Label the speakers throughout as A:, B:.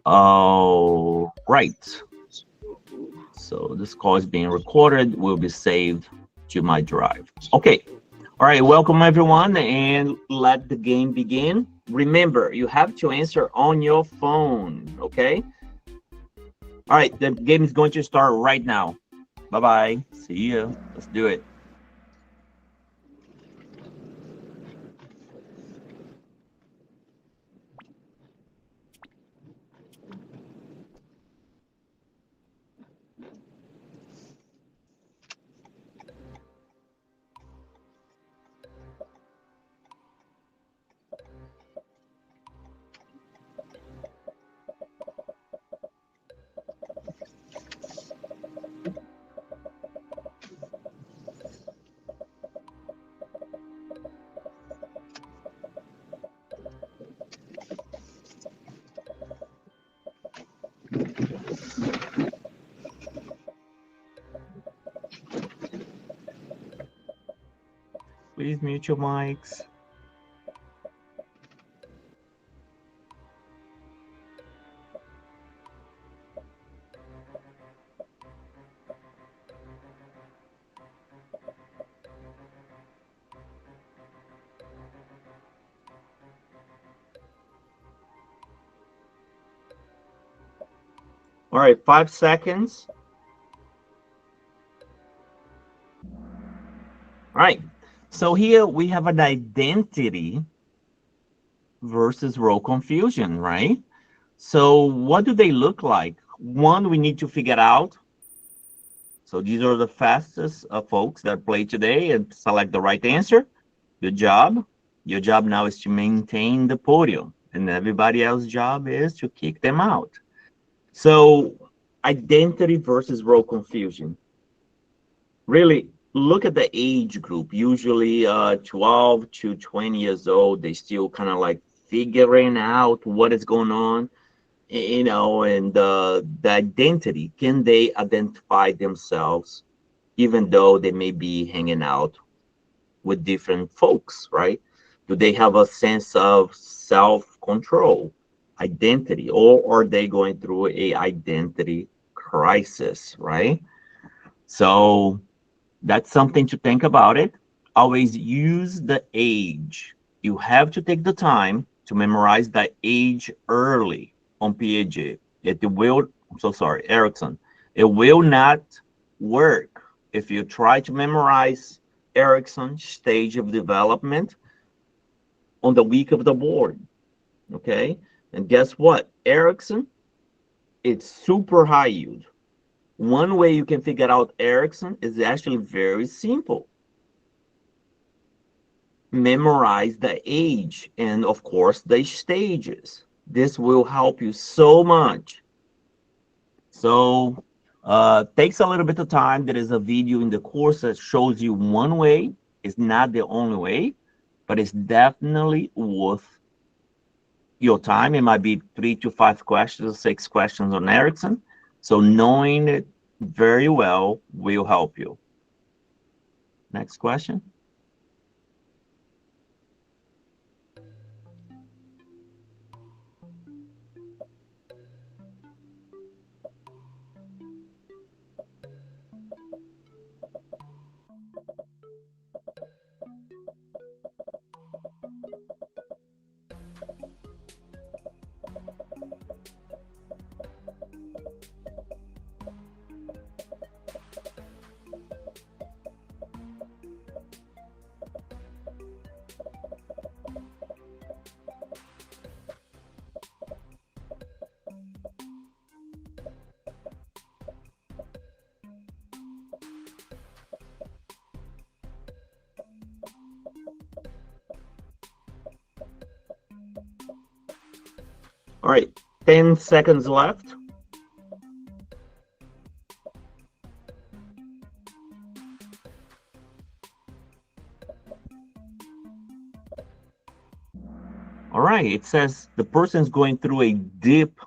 A: All right. So this call is being recorded, will be saved to my drive. Okay. All right. Welcome everyone, and let the game begin. Remember, you have to answer on your phone. Okay. All right. The game is going to start right now. Bye-bye. See you. Let's do it. Please mute your mics. All right, 5 seconds. All right, so here we have an identity versus role confusion, right? So what do they look like? One, we need to figure out. So these are the fastest folks that play today and select the right answer. Good job. Your job now is to maintain the podium, and everybody else's job is to kick them out. So identity versus role confusion. Really, look at the age group, usually 12 to 20 years old. They still kind of like figuring out what is going on, you know, and the identity. Can they identify themselves, even though they may be hanging out with different folks, right? Do they have a sense of self-control, identity, or are they going through a identity crisis, right? So that's something to think about it. Always use the age. You have to take the time to memorize the age early on PAG. It will, I'm so sorry, Erickson. It will not work if you try to memorize Erickson's stage of development on the week of the board, okay? And guess what? Erickson, it's super high yield. One way you can figure out Erickson is actually very simple. Memorize the age and, of course, the stages. This will help you so much. So takes a little bit of time. There is a video in the course that shows you one way. It's not the only way, but it's definitely worth your time. It might be 3 to 5 questions, 6 questions on Erickson. So knowing it very well will help you. Next question. All right, 10 seconds left. All right, it says the person's going through a deep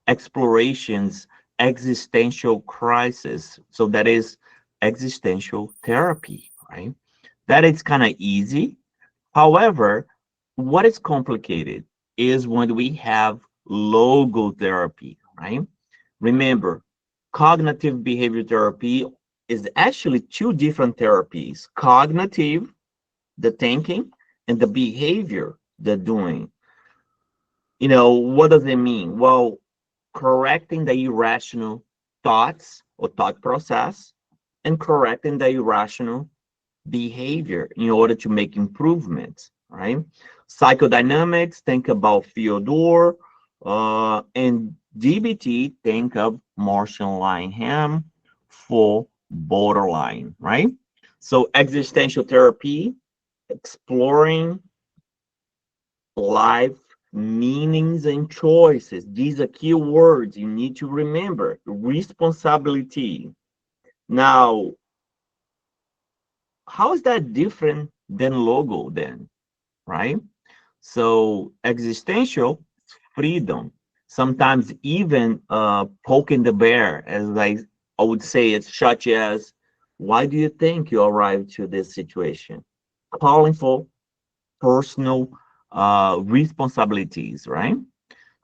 A: explorations, existential crisis. So that is existential therapy, right? That is kind of easy. However, what is complicated is when we have logotherapy, right? Remember, cognitive behavior therapy is actually two different therapies. Cognitive, the thinking, and the behavior, the doing. What does it mean? Well, correcting the irrational thoughts or thought process and correcting the irrational behavior in order to make improvements, right? Psychodynamics, think about Fyodor, and DBT, think of Marshall Lineham for borderline, right? So existential therapy, exploring life meanings and choices. These are key words you need to remember. Responsibility. Now, how is that different than logo then, right? So existential freedom, sometimes even poking the bear, as I would say, it's such as, why do you think you arrived to this situation? Calling for personal responsibilities, right?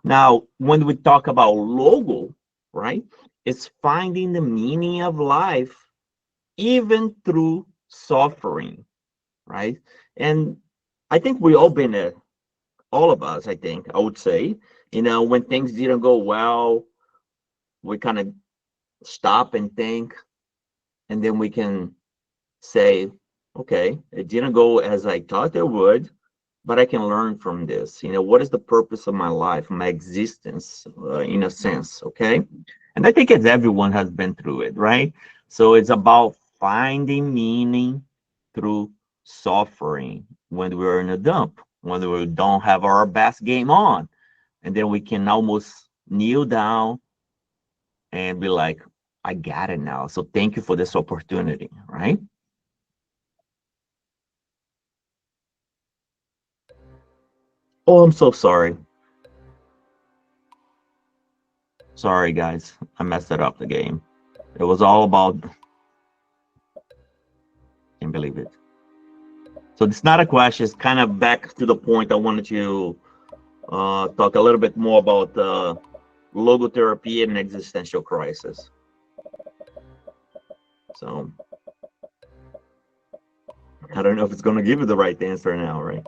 A: Now, when we talk about logo, right, it's finding the meaning of life even through suffering, right? And I think we all been there, all of us, I think, I would say, when things didn't go well, we kind of stop and think, and then we can say, okay, it didn't go as I thought it would, but I can learn from this. What is the purpose of my life, my existence, in a sense, okay? And I think as everyone has been through it, right? So it's about finding meaning through suffering when we're in a dump, when we don't have our best game on. And then we can almost kneel down and be like, I got it now. So thank you for this opportunity, right? Oh, I'm so sorry. Sorry, guys. I messed it up the game. It was all about, can't believe it. So it's not a question. It's kind of back to the point I wanted to talk a little bit more about logotherapy and existential crisis. So I don't know if it's going to give you the right answer now, right?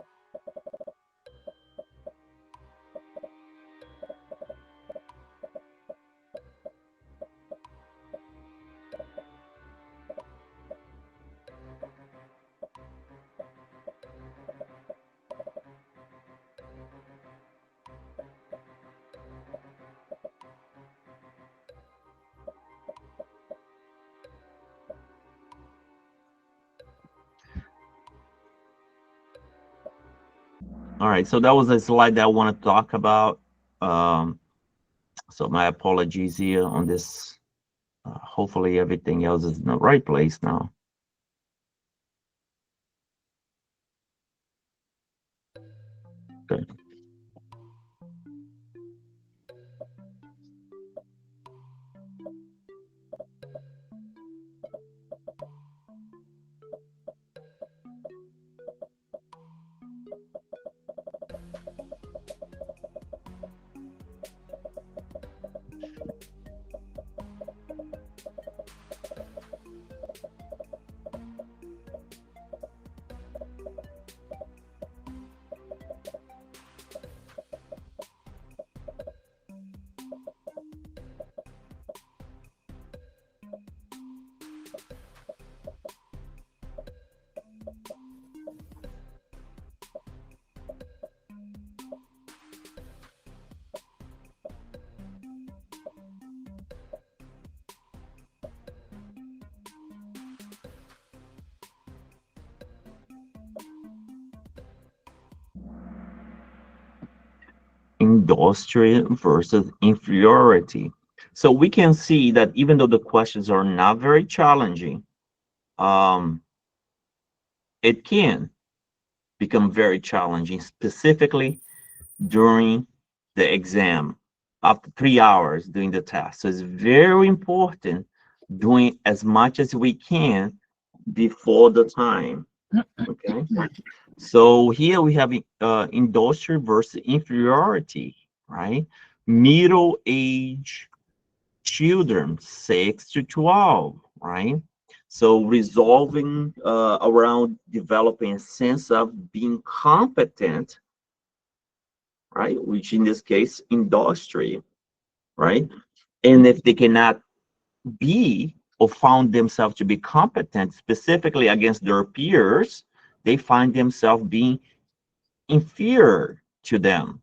A: All right, so that was a slide that I want to talk about. So my apologies here on this. Hopefully everything else is in the right place now. Okay. Industry versus inferiority. So we can see that even though the questions are not very challenging, it can become very challenging, specifically during the exam, after 3 hours doing the test. So it's very important doing as much as we can before the time. Okay. So here we have industry versus inferiority, right? Middle age children, 6 to 12, right? So resolving around developing a sense of being competent, right? Which in this case, industry, right? And if they cannot be or found themselves to be competent specifically against their peers, they find themselves being inferior to them,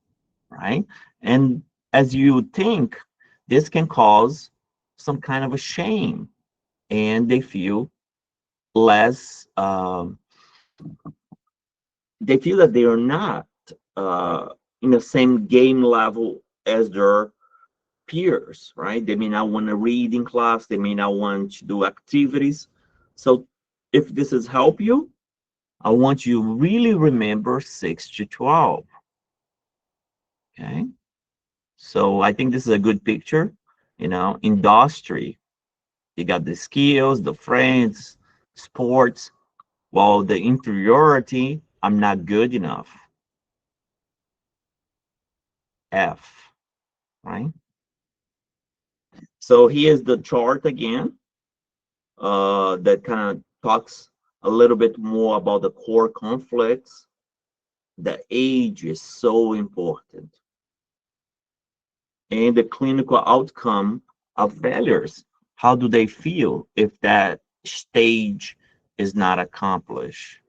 A: right? And as you think, this can cause some kind of a shame, and they feel less, they feel that they are not uh, in the same game level as their peers, right? They may not want to read in class, they may not want to do activities. So if this has helped you, I want you to really remember 6 to 12, okay? So I think this is a good picture, industry. You got the skills, the friends, sports, while the inferiority, I'm not good enough, F, right? So here's the chart again, that kind of talks a little bit more about the core conflicts. The age is so important. And the clinical outcome of failures. How do they feel if that stage is not accomplished?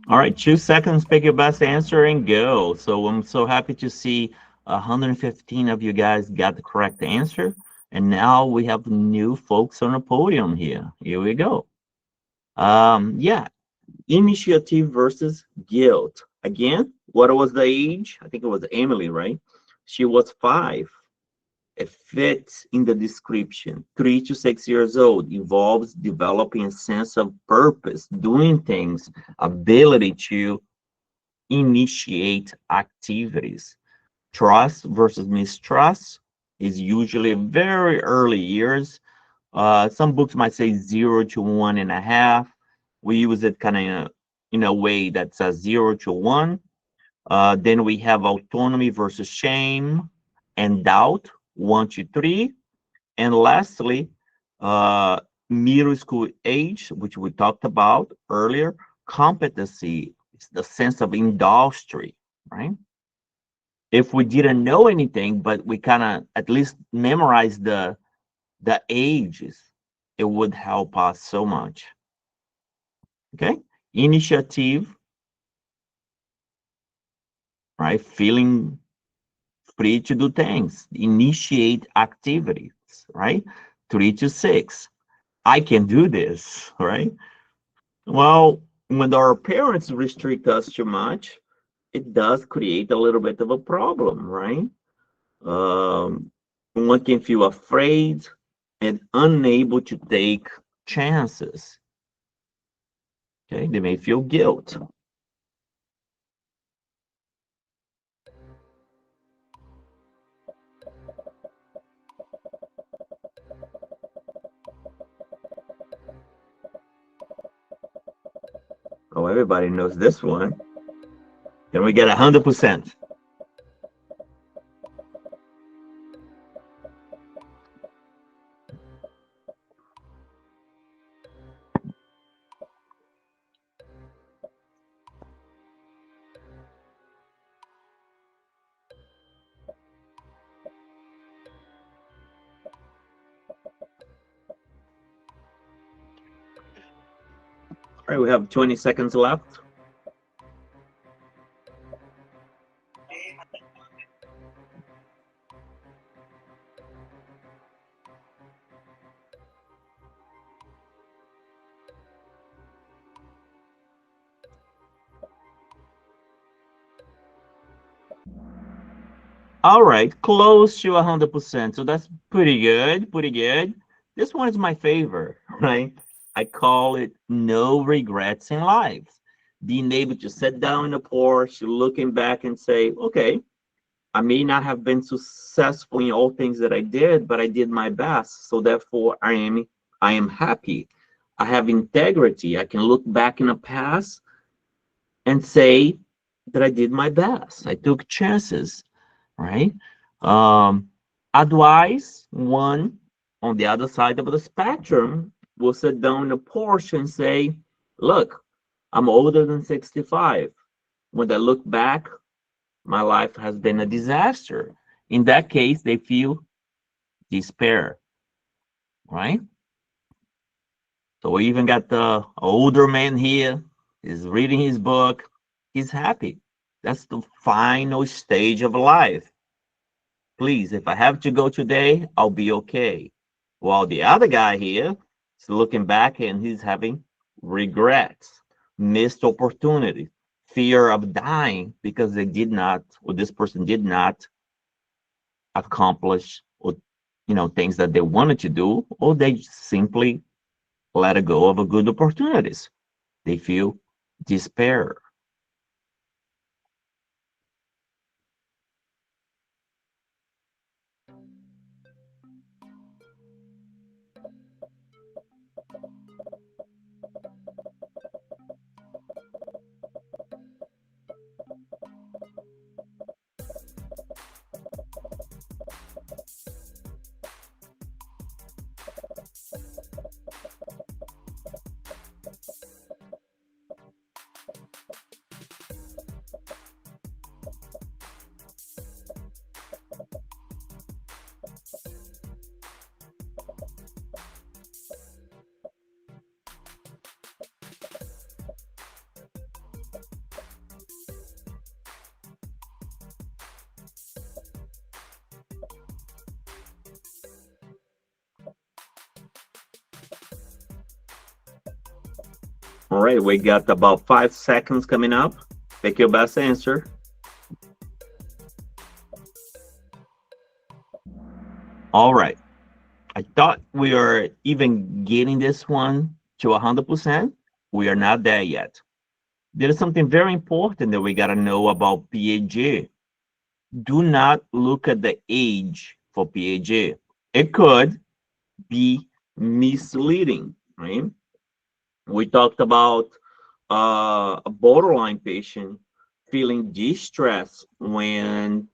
A: All right, 2 seconds, pick your best answer and go. So I'm so happy to see 115 of you guys got the correct answer. And now we have new folks on the podium here. Here we go. Yeah, initiative versus guilt. Again, what was the age? I think it was Emily, right? She was 5. It fits in the description. 3 to 6 years old involves developing a sense of purpose, doing things, ability to initiate activities. Trust versus mistrust is usually very early years. Some books might say 0 to 1.5. We use it kind of in a way that says 0 to 1. Then we have autonomy versus shame and doubt, 1 to 3. And lastly, uh, middle school age, which we talked about earlier, competency, is the sense of industry, right? If we didn't know anything, but we kind of at least memorize the ages, it would help us so much. Okay, initiative, right? Feeling free to do things, initiate activities, right? 3 to 6. I can do this, right? Well, when our parents restrict us too much, it does create a little bit of a problem, right? Um, One can feel afraid and unable to take chances. Okay, they may feel guilt. Oh, everybody knows this one. Can we get 100%? right, we have 20 seconds left. All right, close to 100%. So that's pretty good, pretty good. This one is my favorite, right? I call it no regrets in life. Being able to sit down in the porch, looking back and say, okay, I may not have been successful in all things that I did, but I did my best. So therefore I am happy. I have integrity. I can look back in the past and say that I did my best. I took chances, right? Um, Otherwise, one on the other side of the spectrum will sit down in a porch and say, look, I'm older than 65. When I look back, my life has been a disaster. In that case, they feel despair, right? So we even got the older man here. He's reading his book. He's happy. That's the final stage of life. Please, if I have to go today, I'll be okay. While the other guy here is looking back and he's having regrets, missed opportunity, fear of dying because they did not, or this person did not accomplish, or things that they wanted to do, or they simply let go of a good opportunities. They feel despair. All right, we got about 5 seconds coming up. Pick your best answer. All right. I thought we are even getting this one to 100%. We are not there yet. There is something very important that we got to know about PAG. Do not look at the age for PAG. It could be misleading, right? We talked about a borderline patient feeling distress when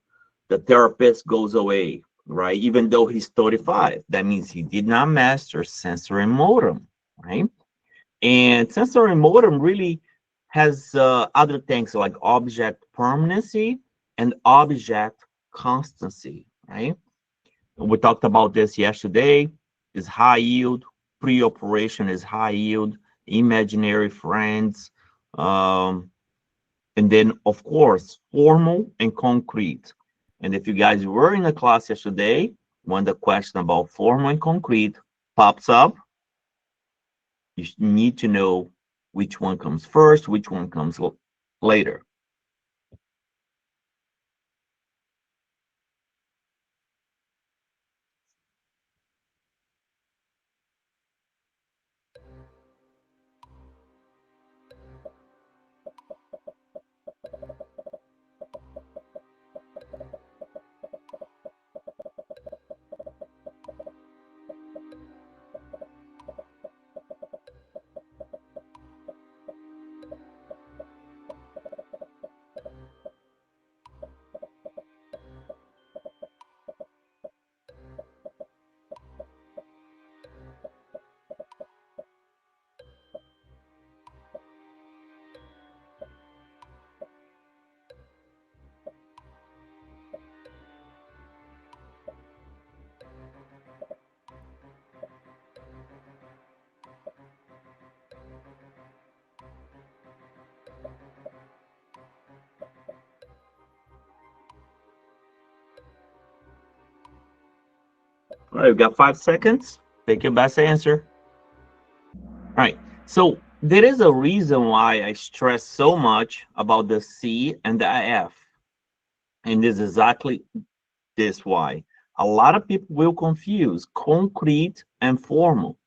A: the therapist goes away, right? Even though he's 35, that means he did not master sensorimotor, right? And sensorimotor really has other things like object permanency and object constancy, right? We talked about this yesterday. Is high yield, pre-operation is high yield, imaginary friends, um, and then of course formal and concrete. And if you guys were in the class yesterday, when the question about formal and concrete pops up, you need to know which one comes first, which one comes later. All right, we got 5 seconds. Pick your best answer. All right, so there is a reason why I stress so much about the C and the F. And this is exactly this why. A lot of people will confuse concrete and formal,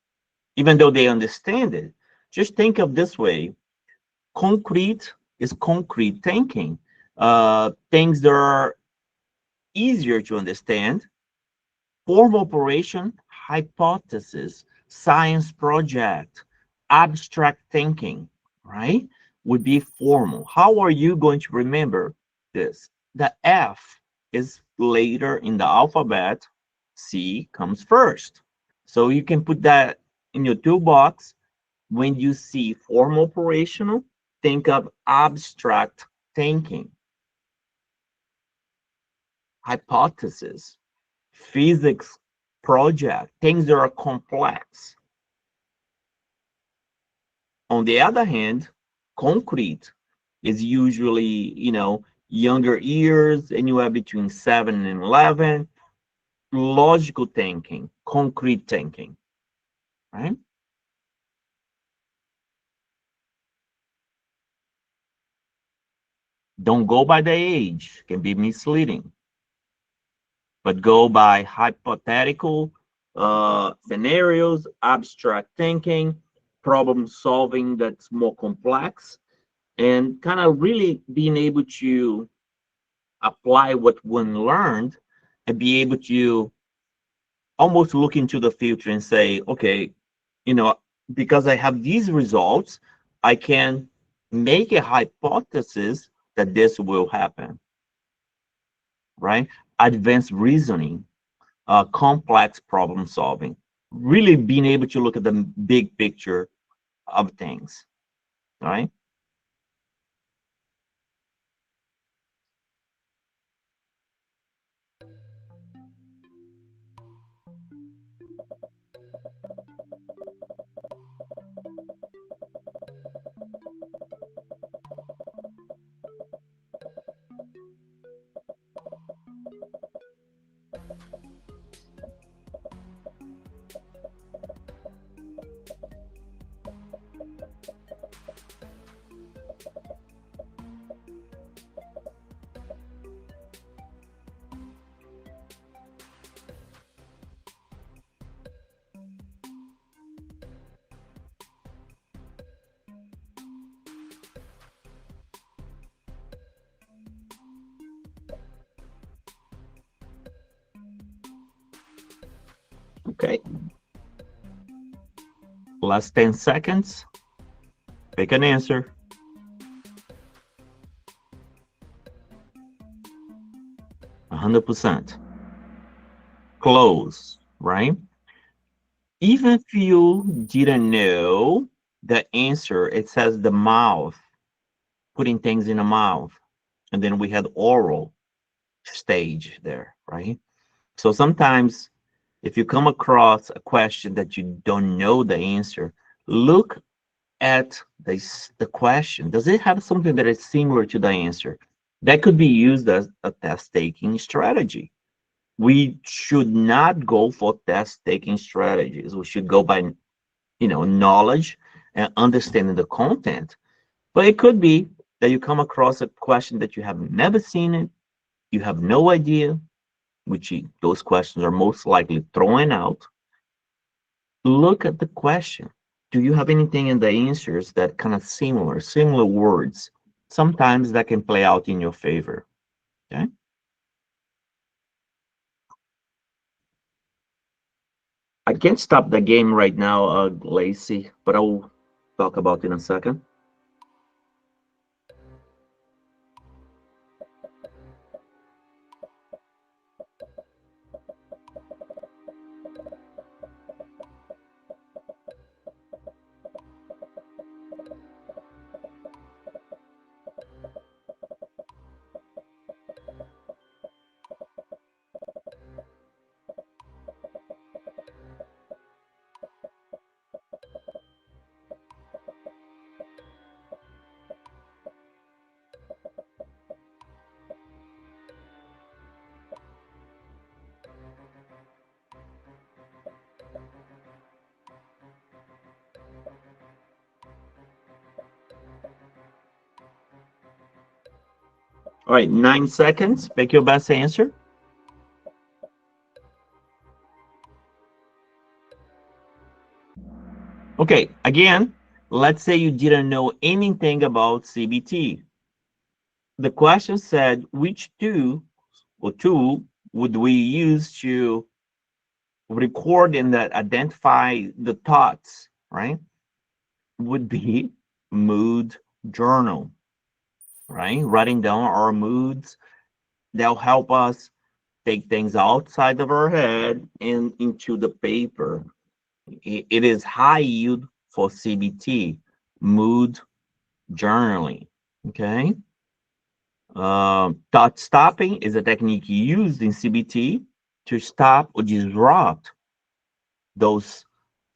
A: even though they understand it. Just think of this way. Concrete is concrete thinking. Things that are easier to understand. Form operation, hypothesis, science project, abstract thinking, right? Would be formal. How are you going to remember this? The F is later in the alphabet, C comes first. So you can put that in your toolbox. When you see form operational, think of abstract thinking, hypothesis, physics project, things that are complex. On the other hand, concrete is usually, younger years, anywhere between 7 and 11, logical thinking, concrete thinking, right? Don't go by the age, can be misleading, but go by hypothetical scenarios, abstract thinking, problem solving that's more complex, and kind of really being able to apply what one learned and be able to almost look into the future and say, okay, you know, because I have these results, I can make a hypothesis that this will happen, right? Advanced reasoning, complex problem solving, really being able to look at the big picture of things, right? Okay, last 10 seconds, pick an answer. 100%. Close, right? Even if you didn't know the answer, it says the mouth, putting things in the mouth. And then we had oral stage there, right? So sometimes if you come across a question that you don't know the answer, look at the question. Does it have something that is similar to the answer? That could be used as a test taking strategy. We should not go for test taking strategies. We should go by, knowledge and understanding the content. But it could be that you come across a question that you have never seen it, you have no idea, those questions are most likely thrown out. Look at the question. Do you have anything in the answers that kind of similar words? Sometimes that can play out in your favor. Okay. I can't stop the game right now, Lacey, but I'll talk about it in a second. All right, 9 seconds. Pick your best answer. Okay, again, let's say you didn't know anything about CBT. The question said, which tool would we use to record and that identify the thoughts, right? Would be mood journal, right? Writing down our moods. They'll help us take things outside of our head and into the paper. It is high yield for CBT, mood journaling, okay? Thought stopping is a technique used in CBT to stop or disrupt those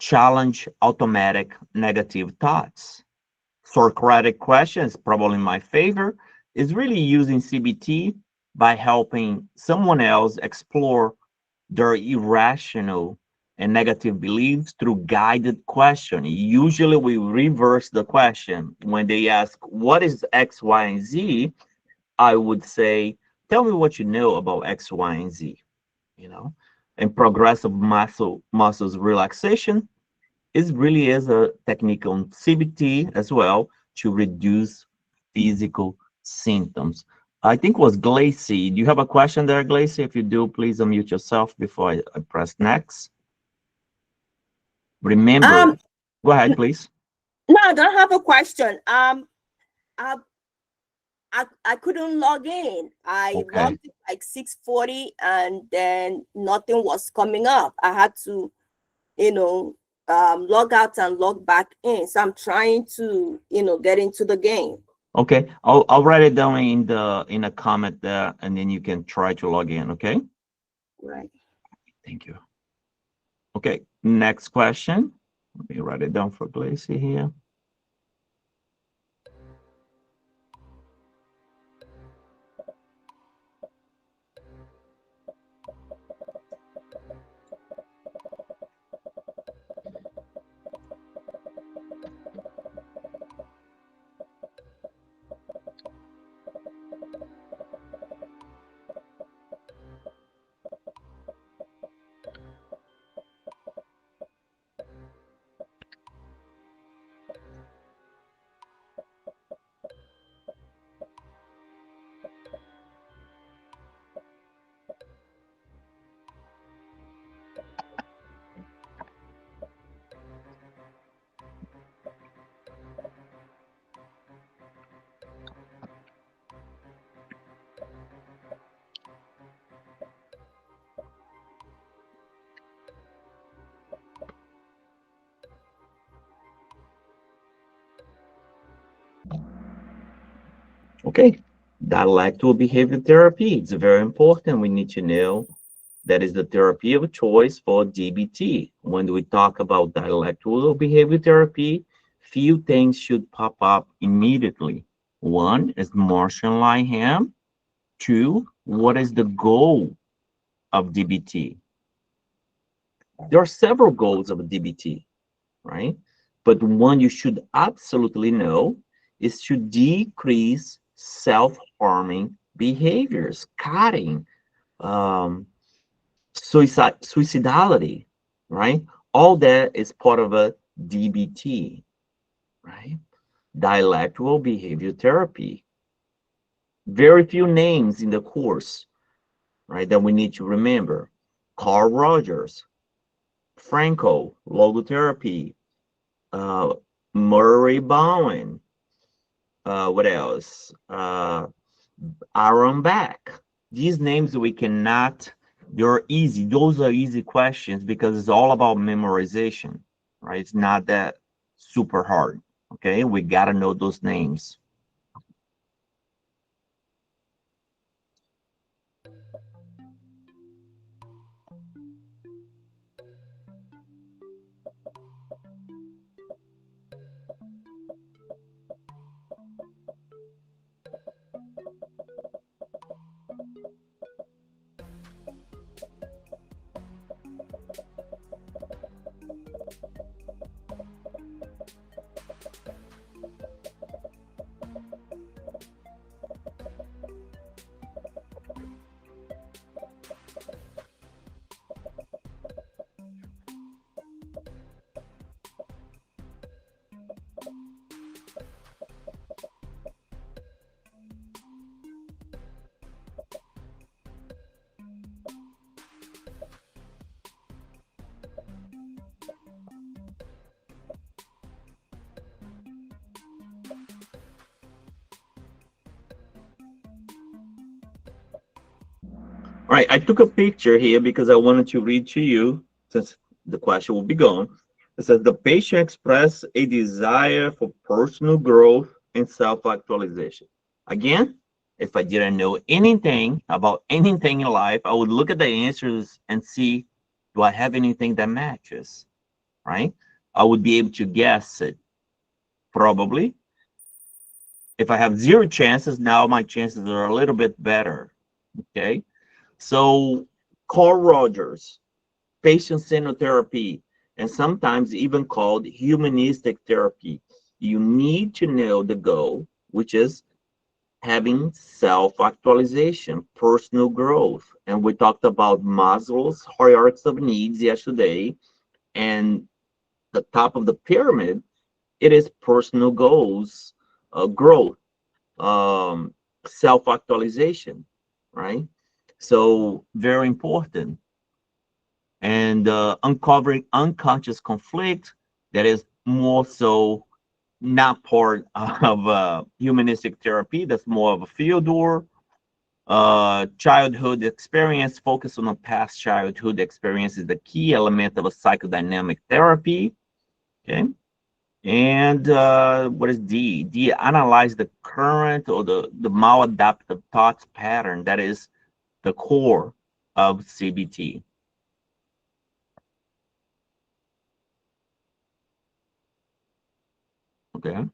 A: challenge automatic negative thoughts. Socratic questions, probably my favorite, is really using CBT by helping someone else explore their irrational and negative beliefs through guided questioning. Usually we reverse the question. When they ask, what is X, Y, and Z? I would say, tell me what you know about X, Y, and Z, you know? And progressive muscles relaxation is really is a technique on CBT as well to reduce physical symptoms. I think it was Glacy. Do you have a question there, Glacy? If you do, please unmute yourself before I press next. Remember, go ahead, please.
B: No, I don't have a question. I couldn't log in. I logged in like 6:40 and then nothing was coming up. I had to, log out and log back in. So I'm trying to, get into the game.
A: Okay, I'll write it down in a comment there, and then you can try to log in. Okay.
B: Right.
A: Thank you. Okay, next question. Let me write it down for Glacy here. Okay, dialectical behavior therapy. It's very important. We need to know that is the therapy of choice for DBT. When we talk about dialectical behavior therapy, few things should pop up immediately. One is Martian Lyham. Two, what is the goal of DBT? There are several goals of DBT, right? But one you should absolutely know is to decrease self-harming behaviors, cutting, suicidality, right? All that is part of a DBT, right? Dialectical behavior therapy. Very few names in the course, right, that we need to remember. Carl Rogers, Franco, logotherapy, Murray Bowen, what else? Aaron Beck. These names we cannot, they're easy. Those are easy questions because it's all about memorization, right? It's not that super hard, okay? We gotta know those names. right, I took a picture here because I wanted to read to you, since the question will be gone. It says the patient expressed a desire for personal growth and self-actualization. Again, if I didn't know anything about anything in life, I would look at the answers and see, do I have anything that matches, right? I would be able to guess it, probably. If I have zero chances, now my chances are a little bit better, okay? So Carl Rogers, patient-centered therapy, and sometimes even called humanistic therapy. You need to know the goal, which is having self-actualization, personal growth. And we talked about Maslow's hierarchy of needs yesterday. And the top of the pyramid, it is personal goals, growth, self-actualization, right? So very important. And uncovering unconscious conflict that is more so not part of humanistic therapy. That's more of a field work. Childhood experience, focus on a past childhood experience is the key element of a psychodynamic therapy. Okay. And what is D? D, analyze the current or the maladaptive thoughts pattern that is the core of CBT. Okay.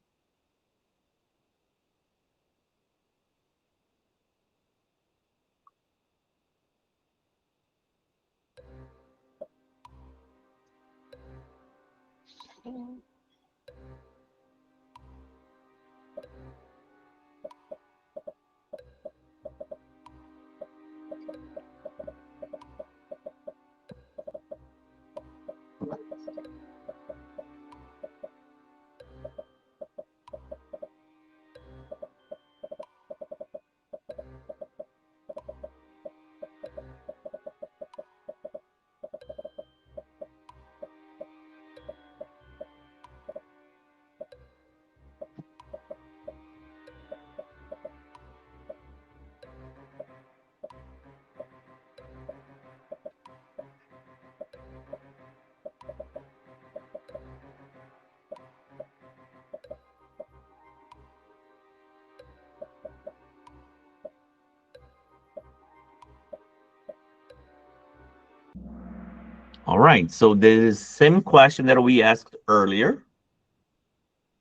A: All right, so the same question that we asked earlier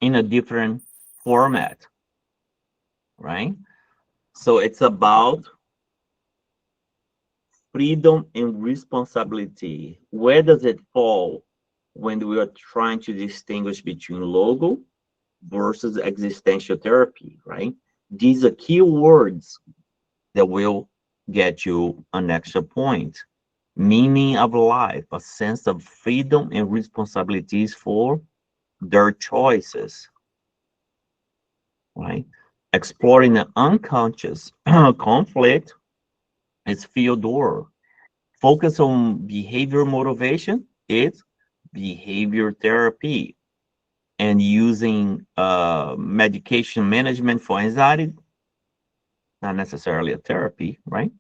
A: in a different format, right? So it's about freedom and responsibility. Where does it fall when we are trying to distinguish between logo versus existential therapy, right? These are key words that will get you an extra point. Meaning of life, a sense of freedom and responsibilities for their choices, right? Exploring the unconscious conflict is Fyodor. Focus on behavior motivation is behavior therapy. And using medication management for anxiety, not necessarily a therapy, right?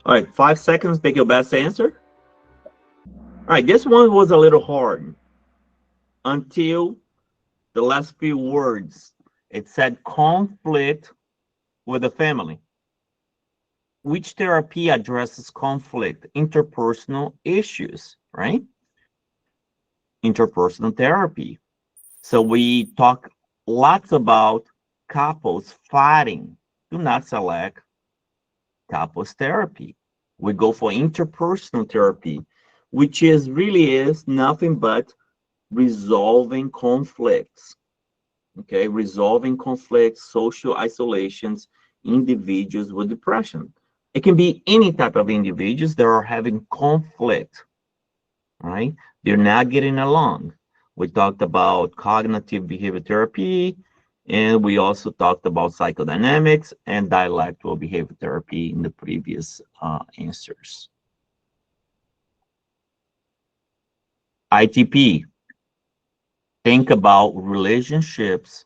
A: All right, 5 seconds, pick your best answer. All right, this one was a little hard until the last few words. It said conflict with the family. which therapy addresses conflict, interpersonal issues, right? Interpersonal therapy. So we talk lots about couples fighting. Do not select couples therapy. We go for interpersonal therapy, which is nothing but resolving conflicts. Okay, resolving conflicts, social isolations, individuals with depression. It can be any type of individuals that are having conflict, right? They're not getting along. We talked about cognitive behavior therapy, and we also talked about psychodynamics and dialectical behavior therapy in the previous answers. ITP, think about relationships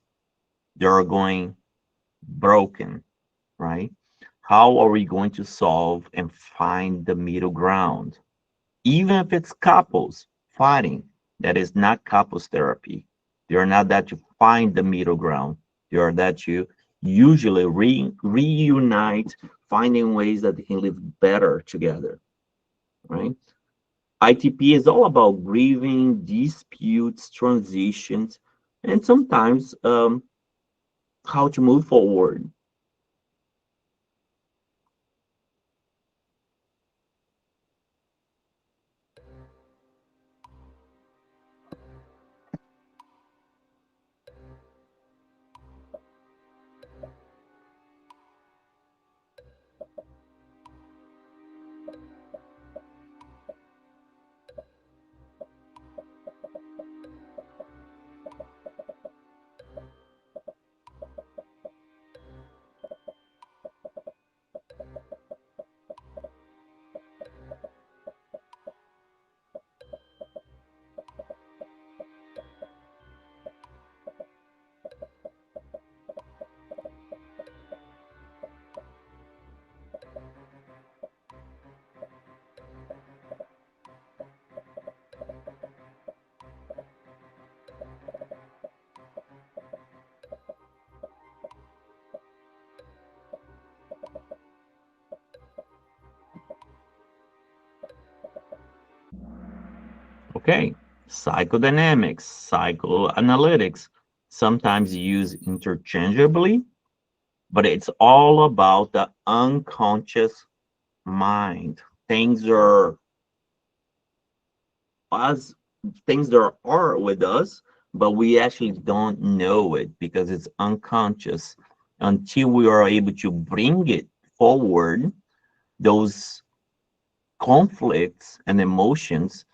A: that are going broken, right? How are we going to solve and find the middle ground? Even if it's couples fighting, that is not couples therapy. They are not that you find the middle ground. They are that you usually reunite, finding ways that they can live better together, right? ITP is all about grieving, disputes, transitions, and sometimes how to move forward. Okay, psychodynamics, psychoanalytics, sometimes used interchangeably, but it's all about the unconscious mind. Things are as things that are with us, but we actually don't know it because it's unconscious. Until we are able to bring it forward, those conflicts and emotions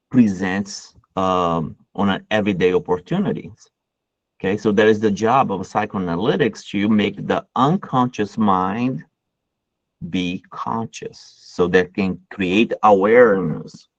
A: presents on an everyday opportunities. Okay, so that is the job of psychoanalytics, to make the unconscious mind be conscious so that can create awareness.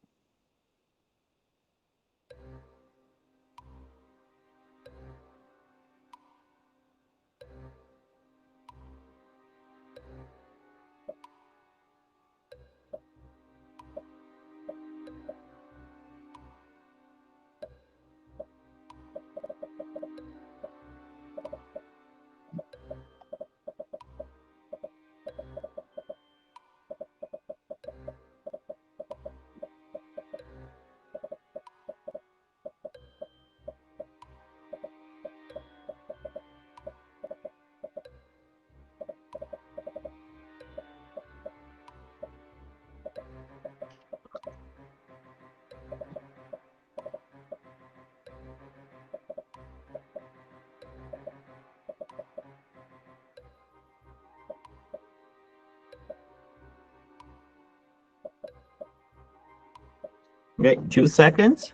A: Okay, 2 seconds.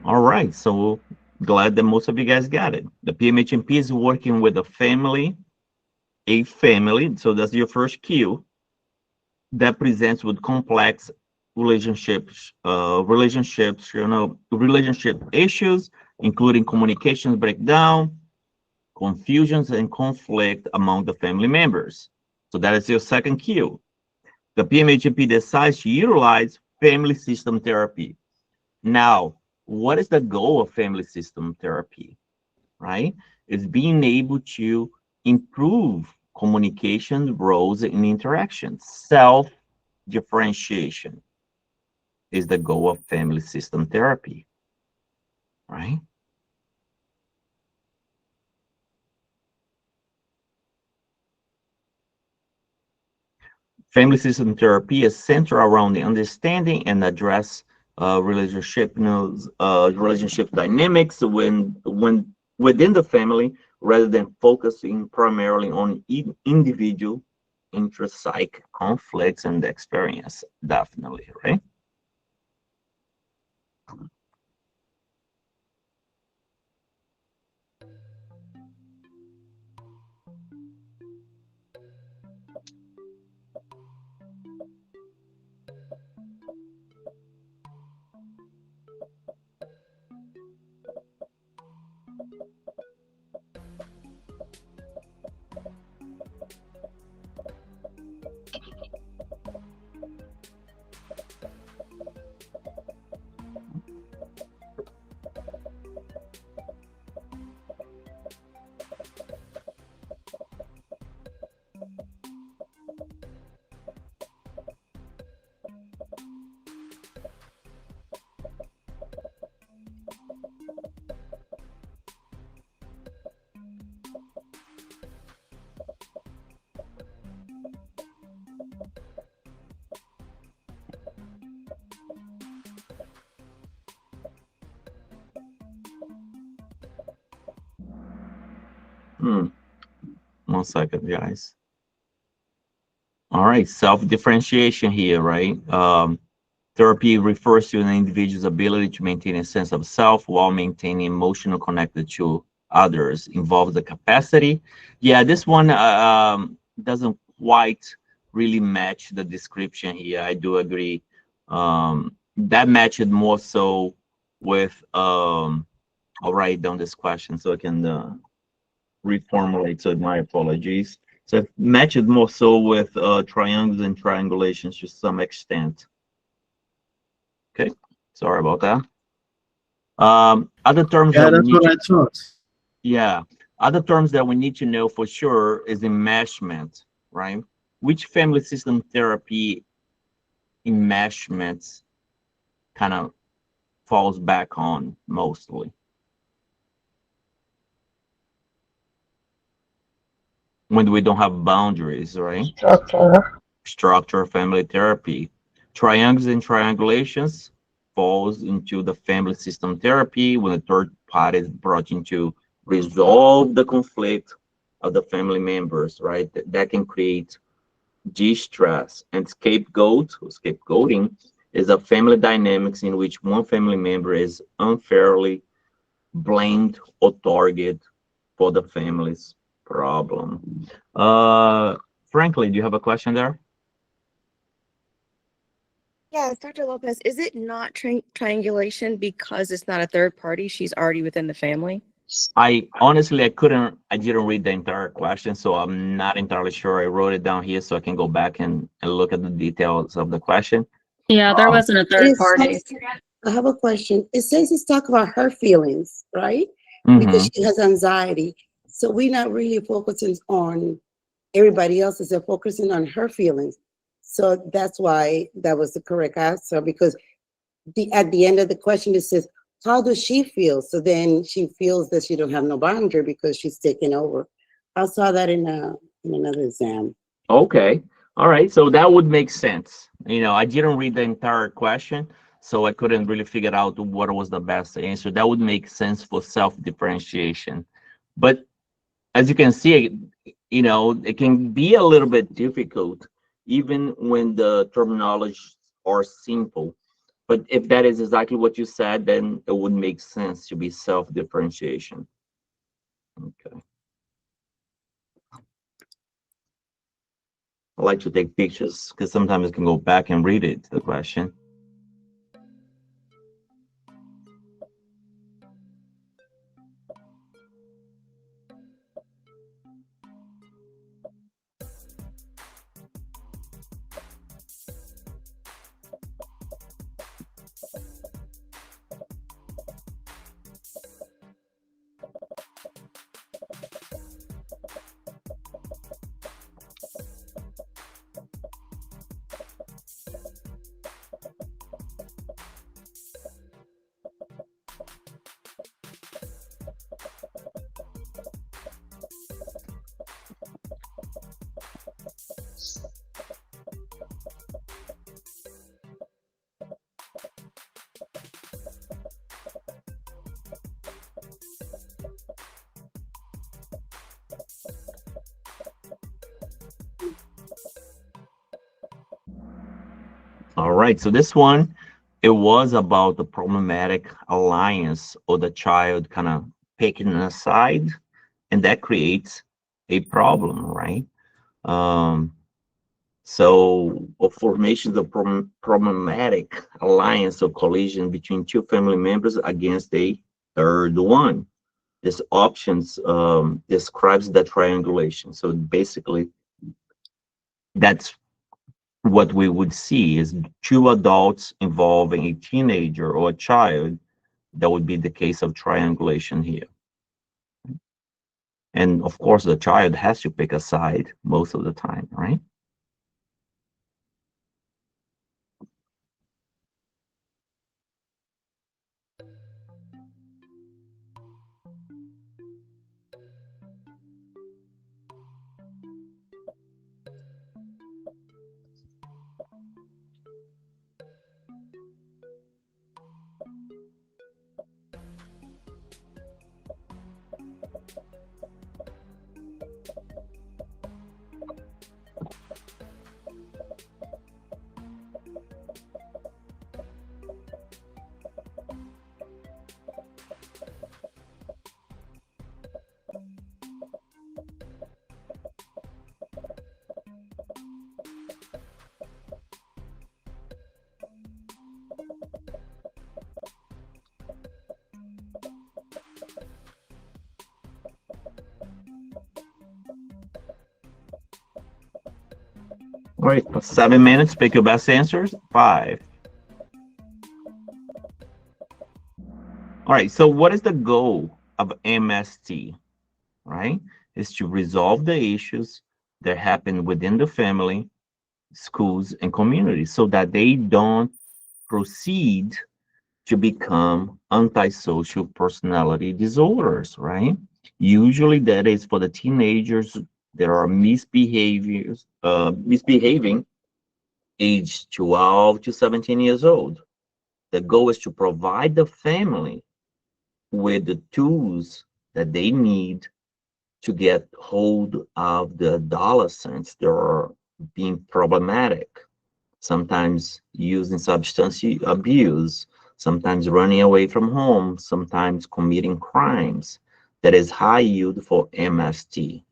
A: All right, so glad that most of you guys got it. The PMHNP is working with a family, so that's your first cue, that presents with complex relationship issues, including communications breakdown, confusions, and conflict among the family members. So that is your second cue. The PMHNP decides to utilize family system therapy. Now, what is the goal of family system therapy, right? It's being able to improve communication, roles, and interactions. Self-differentiation is the goal of family system therapy, right? Family system therapy is centered around the understanding and address relationship dynamics when within the family, rather than focusing primarily on individual intrapsych conflicts and experience. Definitely, right? Hmm. 1 second, guys. All right, self-differentiation here, right? Therapy refers to an individual's ability to maintain a sense of self while maintaining emotional connected to others. Involves the capacity. Yeah, this one doesn't quite really match the description here. I do agree. That matched more so with. I'll write down this question so I can reformulate. So my apologies. So it matched more so with triangles and triangulations to some extent. Okay, sorry about that. Other terms
C: Yeah,
A: that we
C: that's
A: need
C: what
A: to,
C: I thought.
A: yeah, other terms that we need to know for sure is enmeshment, right? Which family system therapy enmeshments kind of falls back on mostly? When we don't have boundaries, right?
D: Structure.
A: Structure family therapy. Triangles and triangulations falls into the family system therapy when a third party is brought in to resolve the conflict of the family members, right? That can create distress. And scapegoating is a family dynamics in which one family member is unfairly blamed or targeted for the family's problem. Frankly, do you have a question there?
E: Yeah, Dr. Lopez, is it not triangulation because it's not a third party? She's already within the family?
A: I didn't read the entire question, so I'm not entirely sure. I wrote it down here so I can go back and look at the details of the question.
F: Yeah, there wasn't a third party.
D: I have a question. It says it's talk about her feelings, right? Because she has anxiety. So we're not really focusing on everybody else's, they're focusing on her feelings. So that's why that was the correct answer, because at the end of the question it says, how does she feel? So then she feels that she don't have no boundary because she's taking over. I saw that in another exam.
A: Okay. All right. So that would make sense. I didn't read the entire question, so I couldn't really figure out what was the best answer. That would make sense for self-differentiation. But as you can see, it can be a little bit difficult, even when the terminologies are simple. But if that is exactly what you said, then it would make sense to be self-differentiation. Okay. I like to take pictures because sometimes I can go back and read it, the question. All right, so this one, it was about the problematic alliance or the child kind of picking a side, and that creates a problem, right? Um, so, or formations of problematic alliance or collision between two family members against a third one. This options describes the triangulation. So basically, that's what we would see is two adults involving a teenager or a child. That would be the case of triangulation here. And of course, the child has to pick a side most of the time, right? All right, 7 minutes, pick your best answers. 5. All right, so what is the goal of MST, right? Is to resolve the issues that happen within the family, schools, and communities so that they don't proceed to become antisocial personality disorders, right? Usually that is for the teenagers that are misbehaving age 12 to 17 years old. The goal is to provide the family with the tools that they need to get hold of the adolescents that are being problematic, sometimes using substance abuse, sometimes running away from home, sometimes committing crimes. That is high yield for MST.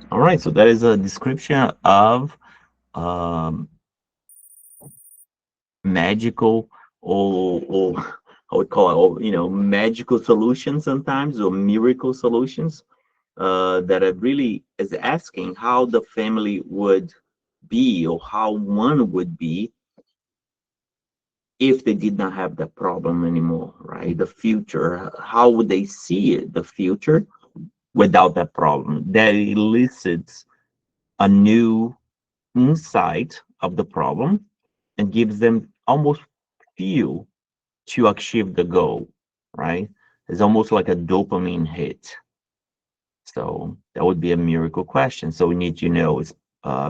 A: All right, so that is a description of um, magical or I would call it, magical solutions sometimes or miracle solutions that are really is asking how the family would be or how one would be if they did not have that problem anymore, right? The future, how would they see it, the future without that problem? That elicits a new insight of the problem and gives them almost fuel to achieve the goal, right? It's almost like a dopamine hit. So that would be a miracle question. So we need to know it's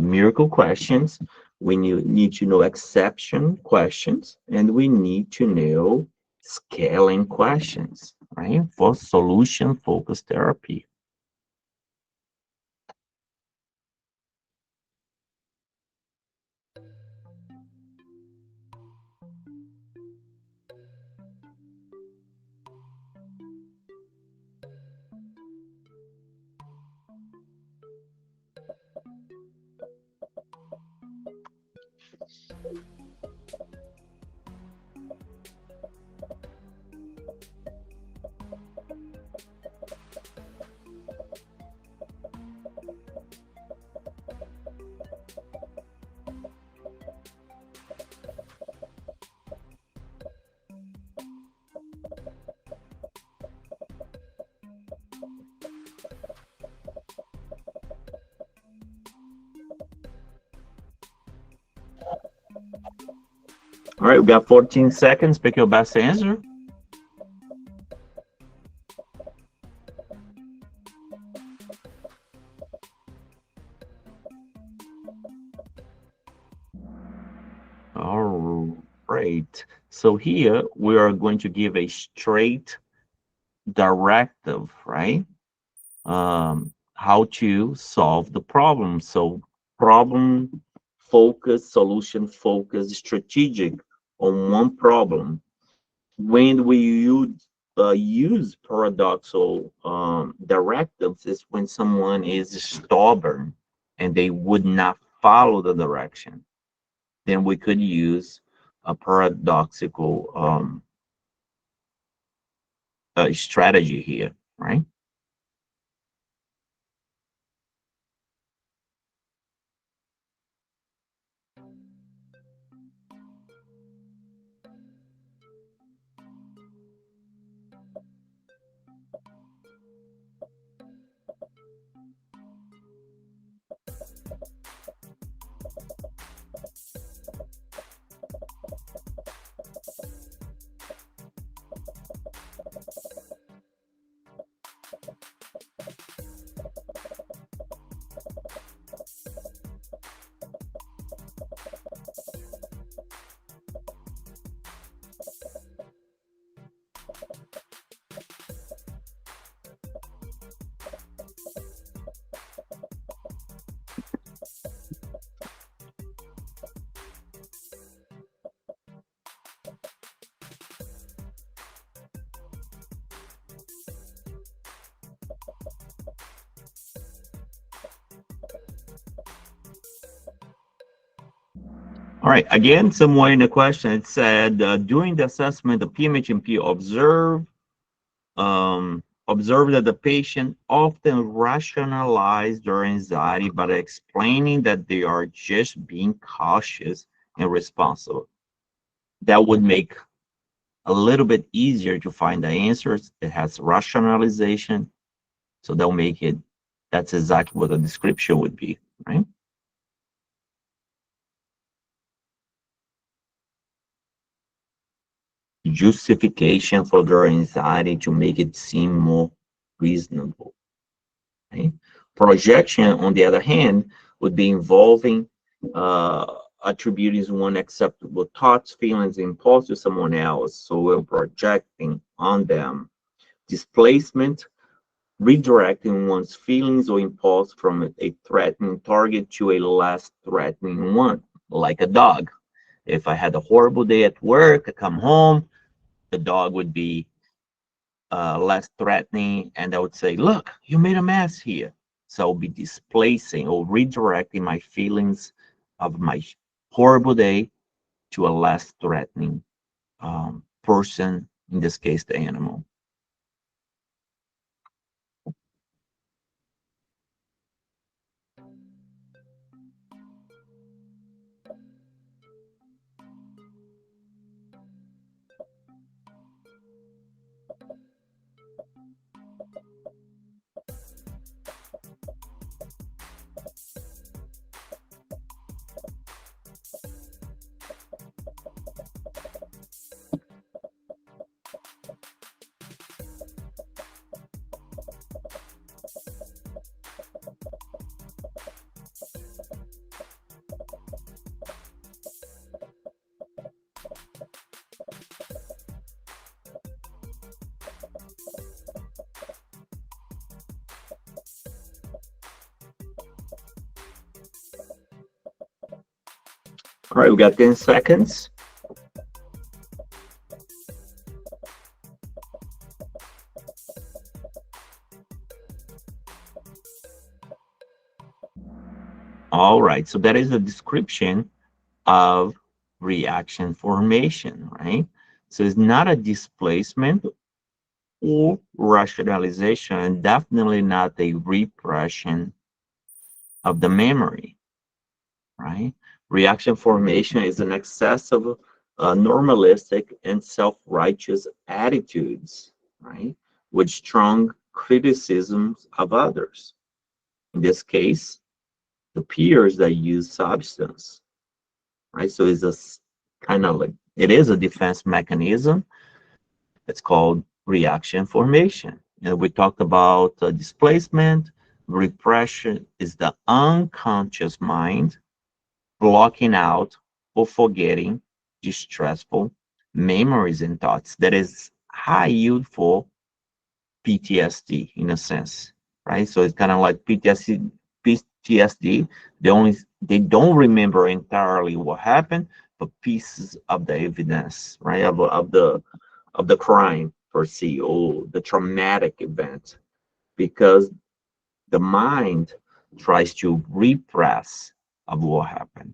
A: miracle questions. We need to know exception questions, and we need to know scaling questions, right? For solution focused therapy. All right, we got 14 seconds. Pick your best answer. All right. So here we are going to give a straight directive, right? How to solve the problem. So problem focus, solution focus, strategic on one problem. When we use paradoxical directives is when someone is stubborn and they would not follow the direction. Then we could use a paradoxical strategy here, right? All right, again, somewhere in the question, it said, during the assessment, the PMHNP observed that the patient often rationalize their anxiety by explaining that they are just being cautious and responsible. That would make a little bit easier to find the answers. It has rationalization, so they'll make it, that's exactly what the description would be, right? Justification for their anxiety to make it seem more reasonable. Right? Projection, on the other hand, would be involving attributing one acceptable thoughts, feelings, impulse to someone else. So we're projecting on them. Displacement, redirecting one's feelings or impulse from a threatening target to a less threatening one, like a dog. If I had a horrible day at work, I come home, the dog would be less threatening, and I would say, look, you made a mess here. So I'll be displacing or redirecting my feelings of my horrible day to a less threatening person, in this case, the animal. All right, we got 10 seconds. All right, so that is a description of reaction formation, right? So it's not a displacement or rationalization, and definitely not a repression of the memory, right? Reaction formation is an excess of normalistic and self-righteous attitudes, right? With strong criticisms of others. In this case, the peers that use substance, right? So it's a kind of like, it is a defense mechanism. It's called reaction formation. And we talked about displacement. Repression is the unconscious mind blocking out or forgetting distressful memories and thoughts. That is high yield for PTSD in a sense, right? So it's kind of like PTSD. They don't remember entirely what happened, but pieces of the evidence, right, of the crime per se or the traumatic event, because the mind tries to repress of what happened.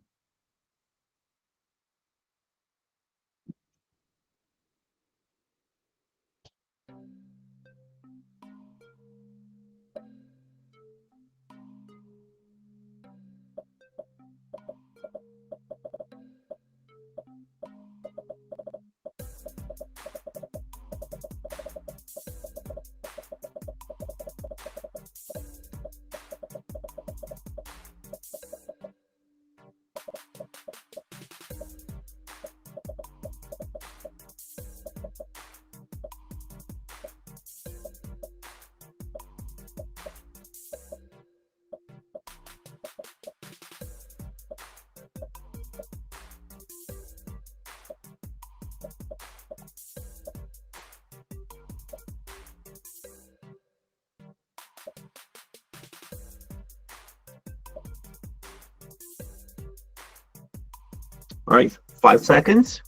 A: All right, 5 seconds.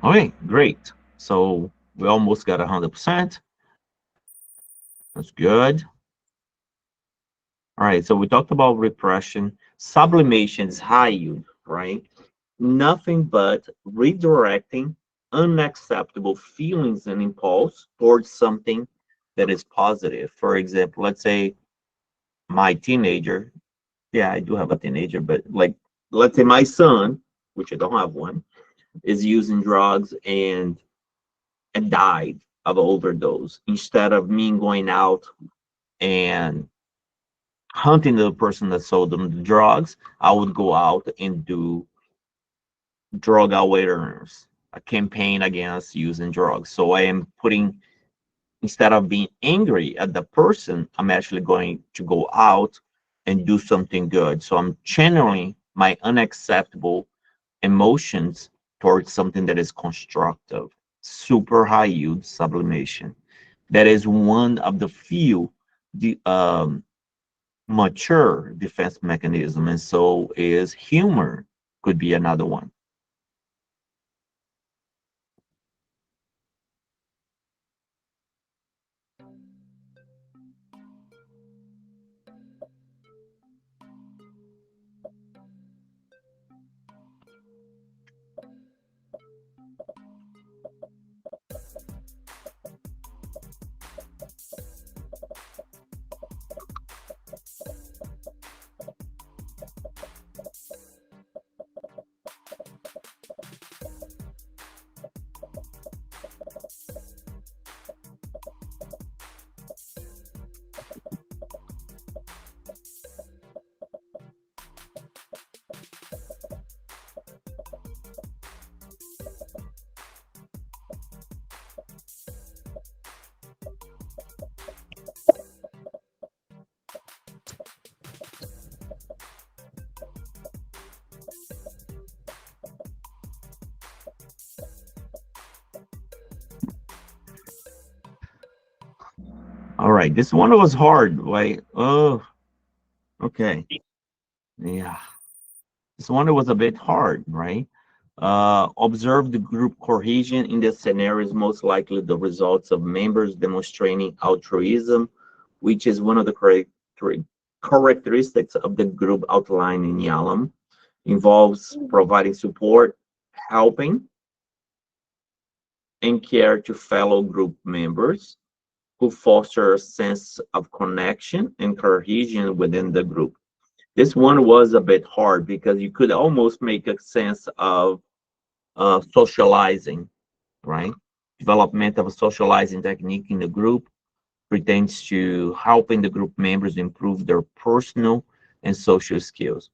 A: Okay, great. So we almost got 100%. That's good. All right, so we talked about repression. Sublimation is high yield, right? Nothing but redirecting unacceptable feelings and impulse towards something that is positive. For example, let's say my teenager, yeah, I do have a teenager, but like, let's say my son, which I don't have one, is using drugs and died of overdose. Instead of me going out and hunting the person that sold them the drugs, I would go out and do drug awareness, a campaign against using drugs. So I am putting, instead of being angry at the person, I'm actually going to go out and do something good. So I'm channeling my unacceptable emotions towards something that is constructive. Super high yield sublimation. That is one of the few mature defense mechanism, and so is humor could be another one. All right, this one was hard. Wait, oh, okay, yeah, this one was a bit hard, right? Observe the group cohesion in the scenario is most likely the results of members demonstrating altruism, which is one of the characteristics of the group outlined in yellow involves providing support, helping, and care to fellow group members who foster a sense of connection and cohesion within the group. This one was a bit hard because you could almost make a sense of socializing, right? Development of a socializing technique in the group pertains to helping the group members improve their personal and social skills.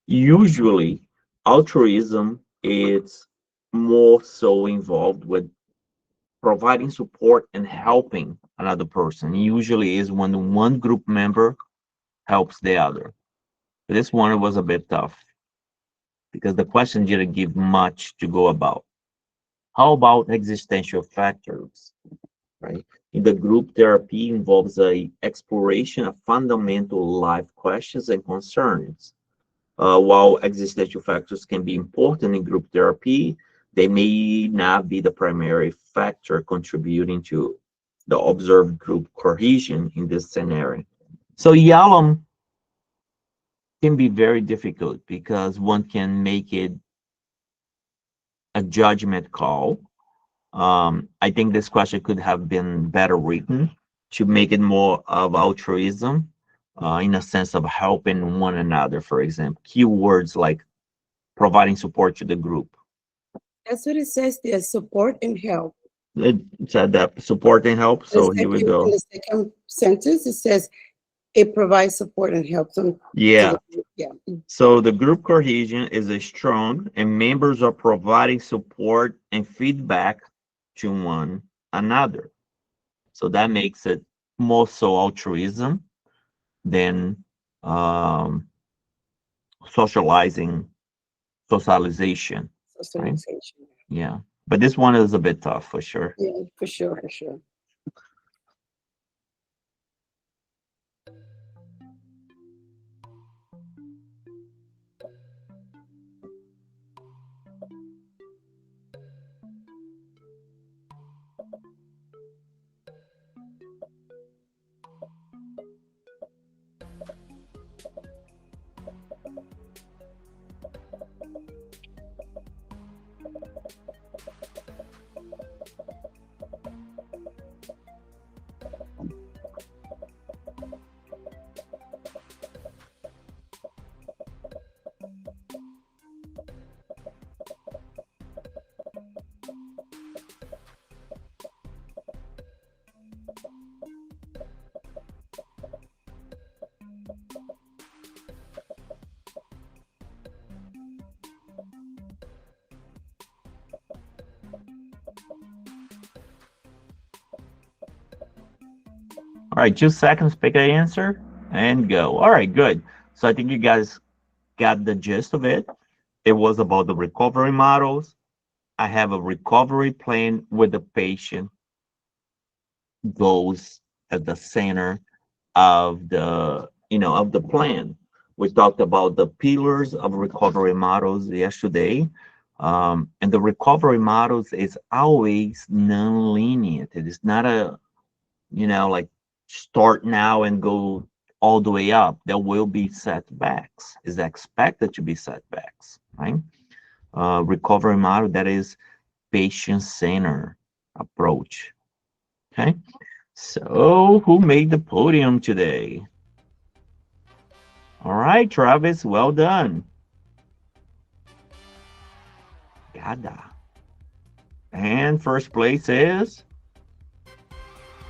A: Usually, altruism is more so involved with providing support and helping another person. Usually is when one group member helps the other. This one was a bit tough because the question didn't give much to go about. How about existential factors, right? In the group, therapy involves a exploration of fundamental life questions and concerns. While existential factors can be important in group therapy, they may not be the primary factor contributing to the observed group cohesion in this scenario. So Yalom can be very difficult because one can make it a judgment call. I think this question could have been better written to make it more of altruism in a sense of helping one another, for example. Keywords like providing support to the group.
D: That's what it says there, support and help.
A: It said that support and help, so here we go.
D: In the second sentence, it says it provides support and help them.
A: Yeah.
D: Yeah.
A: So the group cohesion is a strong and members are providing support and feedback to one another. So that makes it more so altruism than socialization.
D: Socialization.
A: Right? Yeah. But this one is a bit tough for sure.
D: Yeah, for sure, for sure.
A: All right, 2 seconds, pick an answer and go. All right, good. So I think you guys got the gist of it. It was about the recovery models. I have a recovery plan with the patient goes at the center of the, of the plan. We talked about the pillars of recovery models yesterday. And the recovery models is always non-linear. It is not a, like start now and go all the way up. There will be setbacks. It's expected to be setbacks, right? Recovery model that is patient-centered approach. Okay, so who made the podium today? All right, Travis, well done. Gada. And first place is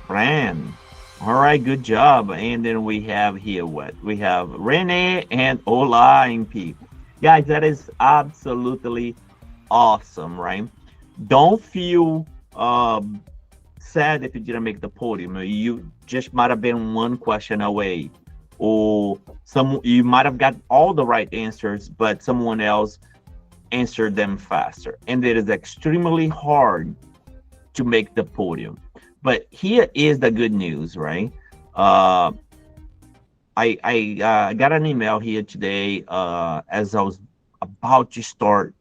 A: Fran. All right, good job. And then we have here what? We have Rene and Ola MP. Guys, that is absolutely awesome, right? Don't feel sad if you didn't make the podium. You just might have been one question away, or you might have got all the right answers, but someone else answered them faster. And it is extremely hard to make the podium. But here is the good news, right? I got an email here today as I was about to start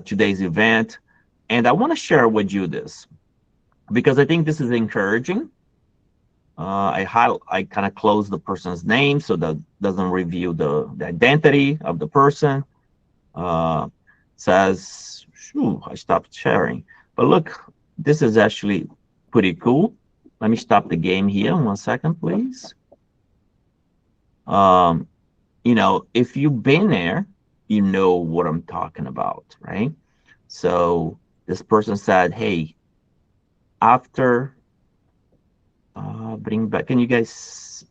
A: today's event, and I want to share with you this because I think this is encouraging. I kind of close the person's name so that doesn't reveal the identity of the person. Says, shoo, I stopped sharing. But look, this is actually pretty cool. Let me stop the game here. 1 second, please. You know, if you've been there, you know what I'm talking about, right? So this person said, hey, after bring back, can you guys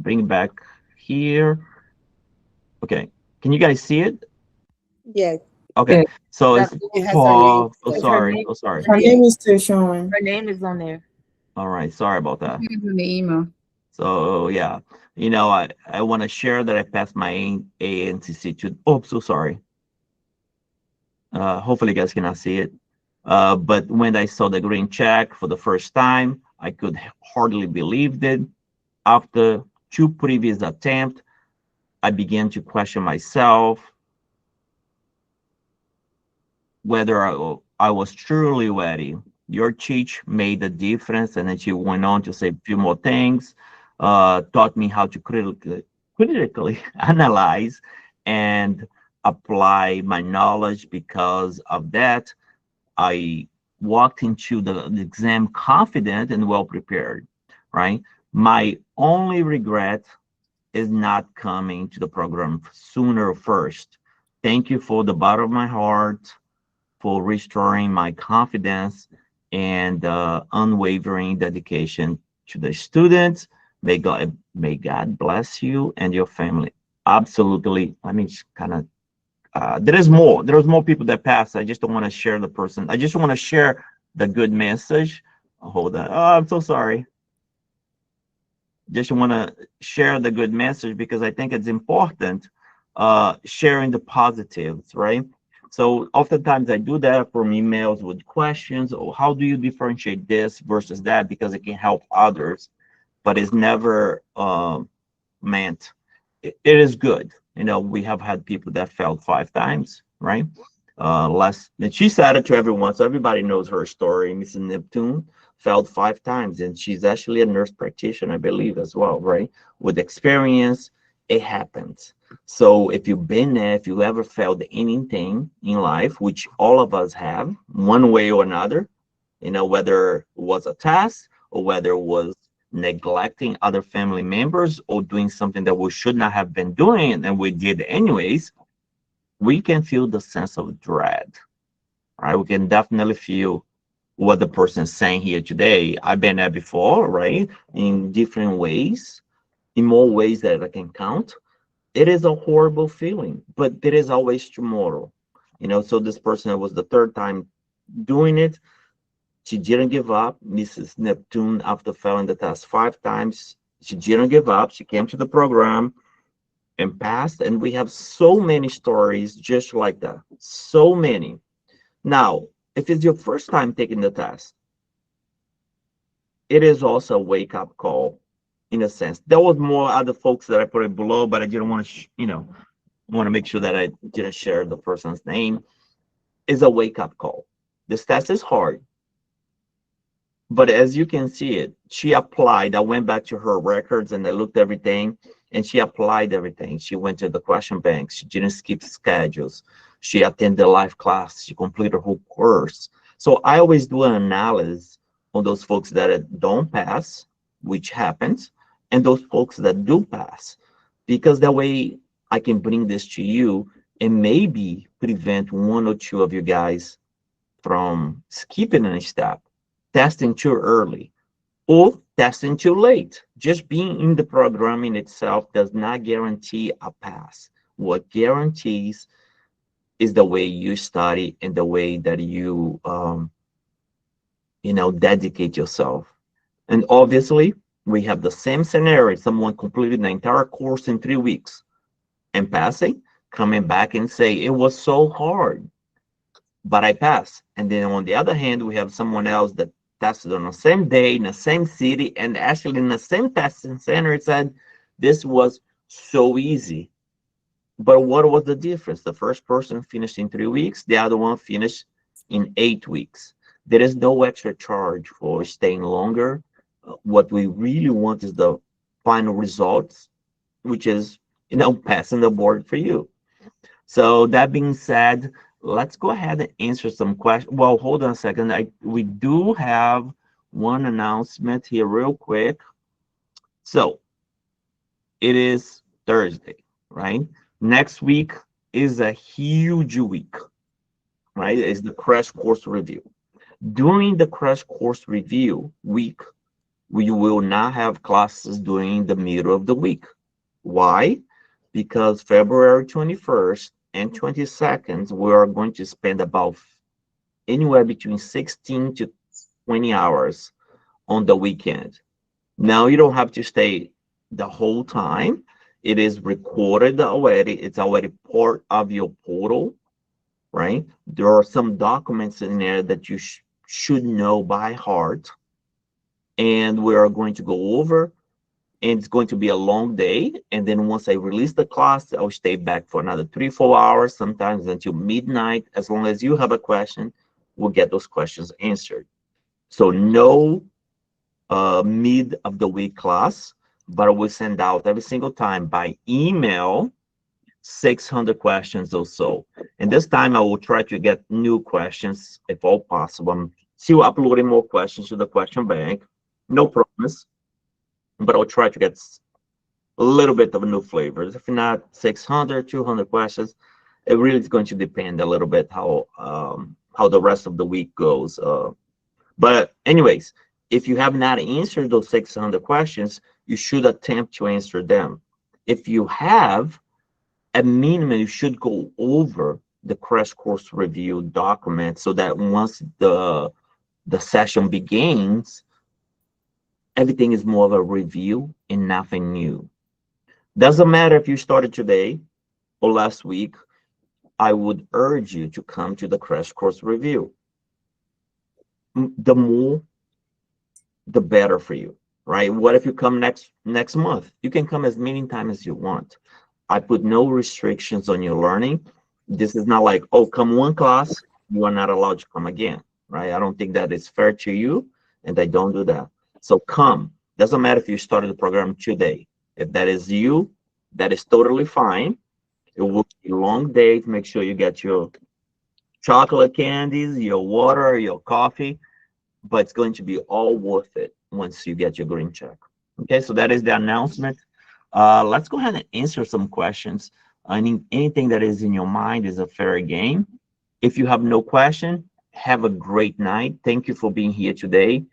A: bring back here? Okay, can you guys see it?
D: Yes.
A: Okay,
C: Yeah.
A: so
D: That
A: it's
D: it has her name.
A: Paul. Oh,
C: It's her
A: sorry.
C: name.
A: Oh, sorry.
C: Her name is still showing.
E: Her name is on there.
A: All right, sorry about that.
F: It's in the email.
A: So yeah, you know, I want to share that I passed my ANCC to. Oh, so sorry. Hopefully you guys cannot see it. But when I saw the green check for the first time, I could hardly believe it. After 2 previous attempts, I began to question myself whether I was truly ready. Your teach made a difference, and then she went on to say a few more things, taught me how to critically analyze and apply my knowledge. Because of that, I walked into the exam confident and well prepared, right? My only regret is not coming to the program sooner first. Thank you for the bottom of my heart for restoring my confidence and unwavering dedication to the students. May God bless you and your family. Absolutely. Let me kind of there's more. There's more people that pass. I just don't want to share the person. I just want to share the good message. Hold on. Oh, I'm so sorry. Just want to share the good message because I think it's important sharing the positives, right? So oftentimes I do that from emails with questions, or how do you differentiate this versus that, because it can help others, but it's never meant. It is good. You know, we have had people that failed 5 times, right? Less, and she said it to everyone, so everybody knows her story. Mrs. Neptune failed 5 times, and she's actually a nurse practitioner, I believe, as well, right? With experience, it happens. So if you've been there, if you ever failed anything in life, which all of us have, one way or another, you know, whether it was a test or whether it was neglecting other family members or doing something that we should not have been doing and we did anyways, we can feel the sense of dread, right? We can definitely feel what the person is saying here today. I've been there before, right? In different ways, in more ways that I can count. It is a horrible feeling, but there is always tomorrow. You know, so this person was the third time doing it. She didn't give up. Mrs. Neptune, after failing the test 5 times, she didn't give up. She came to the program and passed. And we have so many stories just like that. So many. Now, if it's your first time taking the test, it is also a wake-up call in a sense. There was more other folks that I put it below, but I didn't want to, want to make sure that I didn't share the person's name. Is a wake-up call. This test is hard. But as you can see it, she applied. I went back to her records and I looked everything, and she applied everything. She went to the question bank. She didn't skip schedules. She attended live class. She completed her whole course. So I always do an analysis on those folks that don't pass, which happens, and those folks that do pass, because that way I can bring this to you and maybe prevent one or two of you guys from skipping a step, testing too early, or testing too late. Just being in the programming itself does not guarantee a pass. What guarantees is the way you study and the way that you, dedicate yourself. And obviously, we have the same scenario. Someone completed the entire course in 3 weeks and passing, coming back and say, it was so hard, but I passed. And then on the other hand, we have someone else that tested on the same day in the same city and actually in the same testing center. It said this was so easy. But what was the difference? The first person finished in 3 weeks, the other one finished in 8 weeks. There is no extra charge for staying longer What we really want is the final results, which is, passing the board for you. So that being said, let's go ahead and answer some questions. Well, hold on a second. We do have one announcement here real quick. So it is Thursday, right? Next week is a huge week, right? It's the crash course review. During the crash course review week, we will not have classes during the middle of the week. Why? Because February 21st and 22nd, we are going to spend about anywhere between 16 to 20 hours on the weekend. Now, you don't have to stay the whole time. It is recorded already. It's already part of your portal, right? There are some documents in there that you should know by heart. And we are going to go over, and it's going to be a long day. And then once I release the class, I'll stay back for another 3-4 hours, sometimes until midnight. As long as you have a question, we'll get those questions answered. So no mid of the week class, but I will send out every single time by email 600 questions or so. And this time I will try to get new questions if all possible. I'm still uploading more questions to the question bank. No promise, but I'll try to get a little bit of new flavors. If not 600, 200 questions, it really is going to depend a little bit how the rest of the week goes. But anyways, if you have not answered those 600 questions, you should attempt to answer them. If you have, at minimum, you should go over the crash course review document so that once the session begins, everything is more of a review and nothing new. Doesn't matter if you started today or last week, I would urge you to come to the crash course review. The more, the better for you, right? What if you come next month? You can come as many times as you want. I put no restrictions on your learning. This is not like, oh, come one class, you are not allowed to come again, right? I don't think that is fair to you, and I don't do that. So come. Doesn't matter if you started the program today. If that is you, that is totally fine. It will be a long day to make sure you get your chocolate candies, your water, your coffee, but it's going to be all worth it once you get your green check. Okay, so that is the announcement. Let's go ahead and answer some questions. I mean, anything that is in your mind is a fair game. If you have no question, have a great night. Thank you for being here today.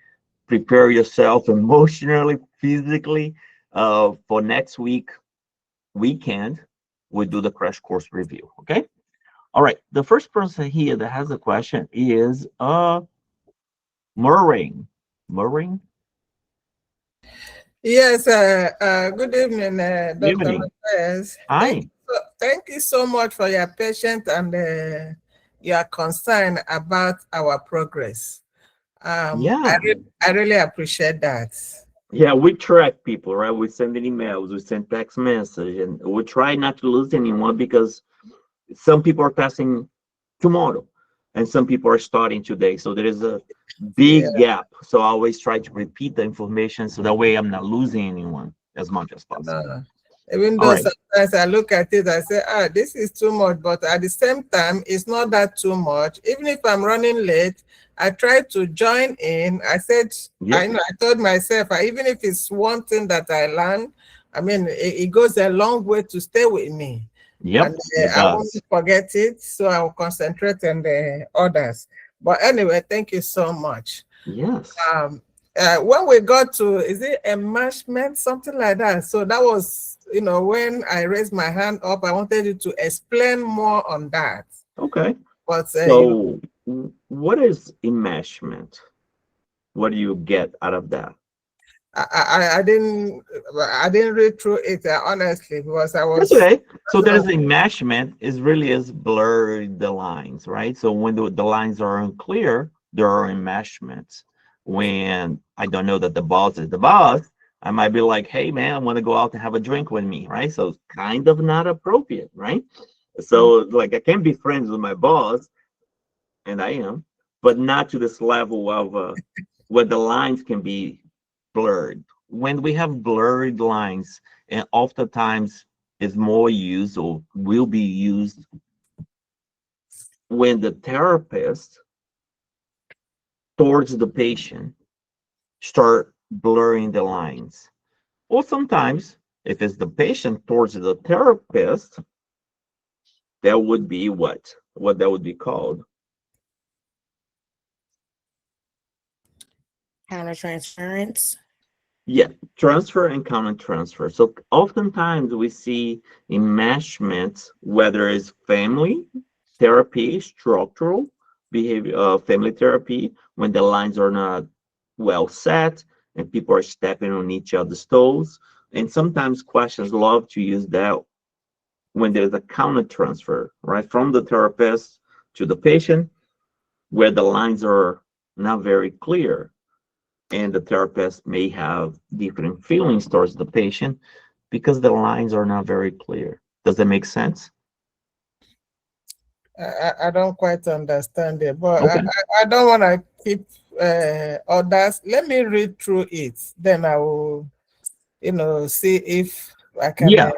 A: Prepare yourself emotionally, physically, for next weekend. We'll do the crash course review. Okay. All right. The first person here that has a question is Murray. Murray.
C: Yes. Good evening, Dr.
A: Evening.
C: Lopez.
A: Hi.
C: Thank you so much for your patience and your concern about our progress.
A: Yeah.
C: I really appreciate that.
A: Yeah, we track people, right? We send emails, we send text message, and we try not to lose anyone because some people are passing tomorrow and some people are starting today. So there is a big gap. So I always try to repeat the information so that way I'm not losing anyone as much as possible.
C: Even though sometimes I look at it, I say, this is too much, but at the same time, it's not that too much. Even if I'm running late, I try to join in. I said, I told myself, even if it's one thing that I learned, I mean, it goes a long way to stay with me.
A: Yep,
C: and I won't forget it, so I will concentrate on the others. But anyway, thank you so much.
A: Yes.
C: When we got to, is it enmeshment, something like that? So that was, when I raised my hand up, I wanted you to explain more on that.
A: Okay.
C: But
A: so, what is enmeshment? What do you get out of that?
C: I didn't read through it honestly because I was.
A: That's okay. So there's enmeshment is really is blur the lines, right? So when the lines are unclear, there are enmeshments. When I don't know that the boss is the boss, I might be like, hey man, I want to go out and have a drink with me, right? So it's kind of not appropriate, right? So like I can be friends with my boss, and I am, but not to this level of where the lines can be blurred. When we have blurred lines, and oftentimes is more used or will be used when the therapist towards the patient start blurring the lines. Or sometimes, if it's the patient towards the therapist, that would be what that would be called
G: countertransference.
A: yeah, transfer and counter transfer. So oftentimes we see enmeshment, whether it's family therapy, structural behavior, family therapy, when the lines are not well set and people are stepping on each other's toes. And sometimes questions love to use that when there's a counter transfer, right, from the therapist to the patient, where the lines are not very clear, and the therapist may have different feelings towards the patient because the lines are not very clear. Does that make sense?
C: I don't quite understand it, but
A: Okay.
C: I don't want to keep others. Let me read through it. Then I will, see if I can
A: Yeah.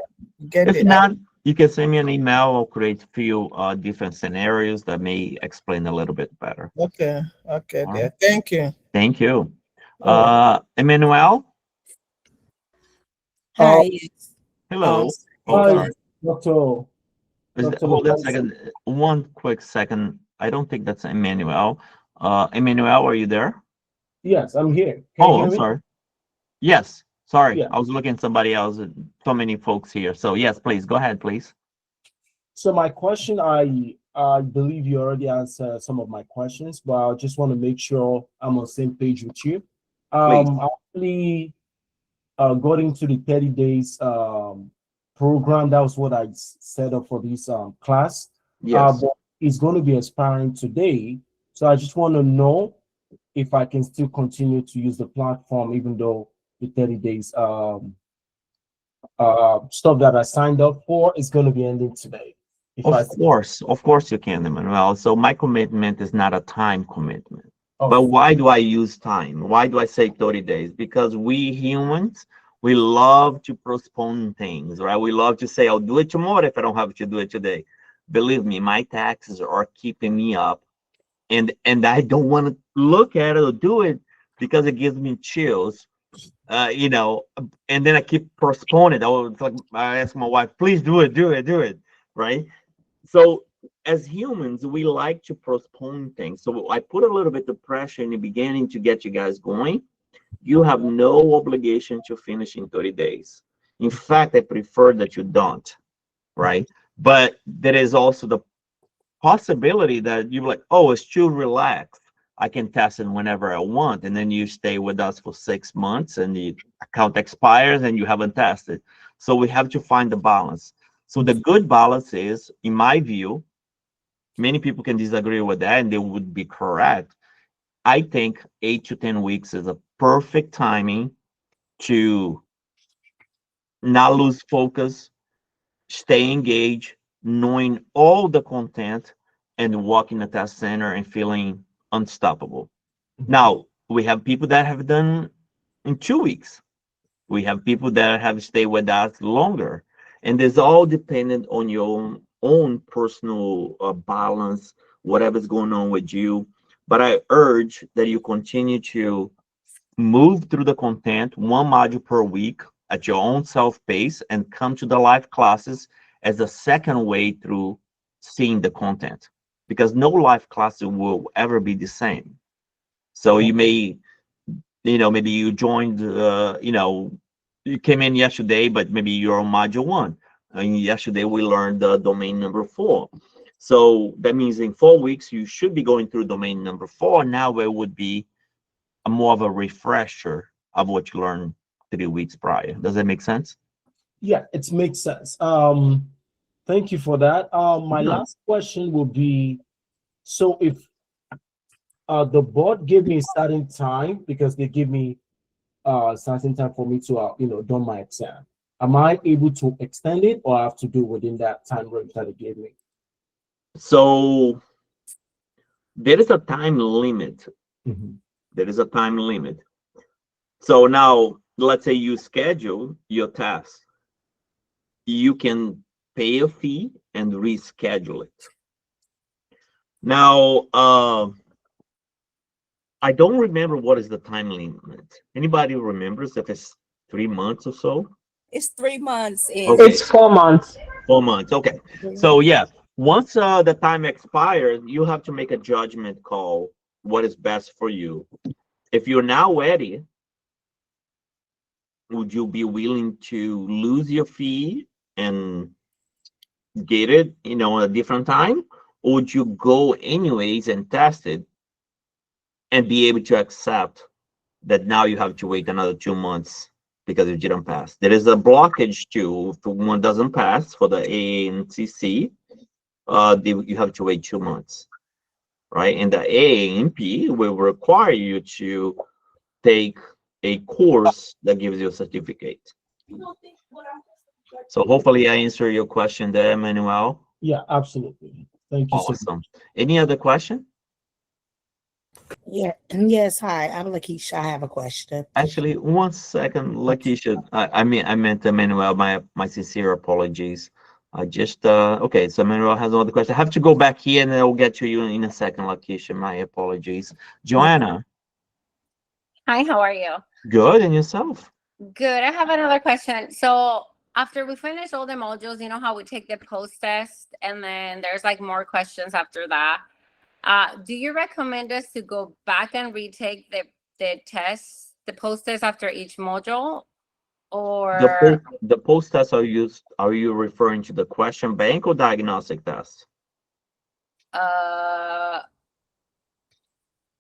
C: get
A: If
C: it.
A: not, you can send me an email or create a few different scenarios that may explain a little bit better.
C: Okay.
A: All
C: Dear.
A: right.
C: Thank you.
A: Thank you.
C: Oh.
A: Emmanuel?
B: Hi.
A: Hello. Oh,
H: Hi,
A: sorry.
H: Dr. Dr.
A: Hold on a
H: Lopez.
A: second. One quick second. I don't think that's Emmanuel. Emmanuel, are you there?
H: Yes, I'm here. Can you
A: Oh,
H: hear
A: I'm
H: me?
A: sorry. Yes. Sorry.
H: Yeah.
A: I was looking at somebody else. So many folks here. So yes, please go ahead, please.
H: So my question, I believe you already answered some of my questions, but I just want to make sure I'm on the same page with you.
A: Please.
H: I actually got into the 30 days program. That was what I set up for this class.
A: Yes.
H: But it's going to be expiring today. So I just want to know if I can still continue to use the platform, even though the 30 days stuff that I signed up for is going to be ending today.
A: Of course you can, Emmanuel. So my commitment is not a time commitment.
H: Okay.
A: But why do I use time? Why do I say 30 days? Because we humans, we love to postpone things, right? We love to say, I'll do it tomorrow if I don't have to do it today. Believe me, my taxes are keeping me up. And I don't want to look at it or do it because it gives me chills. And then I keep postponing it. I ask my wife, please do it, right? So as humans, we like to postpone things. So I put a little bit of pressure in the beginning to get you guys going. You have no obligation to finish in 30 days. In fact, I prefer that you don't, right? But there is also the possibility that you're like, oh, it's too relaxed. I can test it whenever I want. And then you stay with us for 6 months and the account expires and you haven't tested. So we have to find the balance. So the good balance is, in my view, many people can disagree with that and they would be correct. I think 8 to 10 weeks is a perfect timing to not lose focus, stay engaged, knowing all the content, and walk in the test center and feeling unstoppable. Now, we have people that have done in 2 weeks. We have people that have stayed with us longer. And it's all dependent on your own personal balance, whatever's going on with you. But I urge that you continue to move through the content, one module per week at your own self pace, and come to the live classes as a second way through seeing the content, because no live class will ever be the same. So you may, maybe you joined, you came in yesterday, but maybe you're on module 1. And yesterday we learned the domain number 4. So that means in 4 weeks, you should be going through domain number 4. Now it would be more of a refresher of what you learned 3 weeks prior. Does that make sense?
H: Yeah, it makes sense. Thank you for that. My last question will be, so if the board gave me a certain time, because they give me a certain time for me to do my exam, am I able to extend it, or I have to do within that time range that they gave me?
A: So there is a time limit.
H: Mhm.
A: There is a time limit. So now, let's say you schedule your test. You can pay a fee and reschedule it. Now, I don't remember what is the time limit. Anybody remembers if it's 3 months or so?
B: It's 3 months.
A: Okay.
I: It's 4 months.
A: 4 months. Okay. So yeah, once the time expires, you have to make a judgment call. What is best for you? If you're now ready, would you be willing to lose your fee and get it, a different time? Or would you go anyways and test it and be able to accept that now you have to wait another 2 months because you didn't pass? There is a blockage too. If one doesn't pass for the ANCC, you have to wait 2 months, right? And the AANP will require you to take a course that gives you a certificate. So hopefully I answer your question there, Manuel.
H: Yeah, absolutely. Thank you.
A: Awesome.
H: So much.
A: Any other question?
G: Yeah. Yes. Hi, I'm Lakeisha. I have a question.
A: Actually, 1 second, Lakeisha. I meant Manuel. My sincere apologies. I just okay. So Manuel has another question. I have to go back here, and I'll get to you in a second, Lakeisha. My apologies. Joanna.
J: Hi, how are you?
A: Good, and yourself?
J: Good. I have another question. So after we finish all the modules, you know how we take the post test and then there's like more questions after that. Do you recommend us to go back and retake the test, the post test after each module? Or
A: The post test are you referring to the question bank or diagnostic test?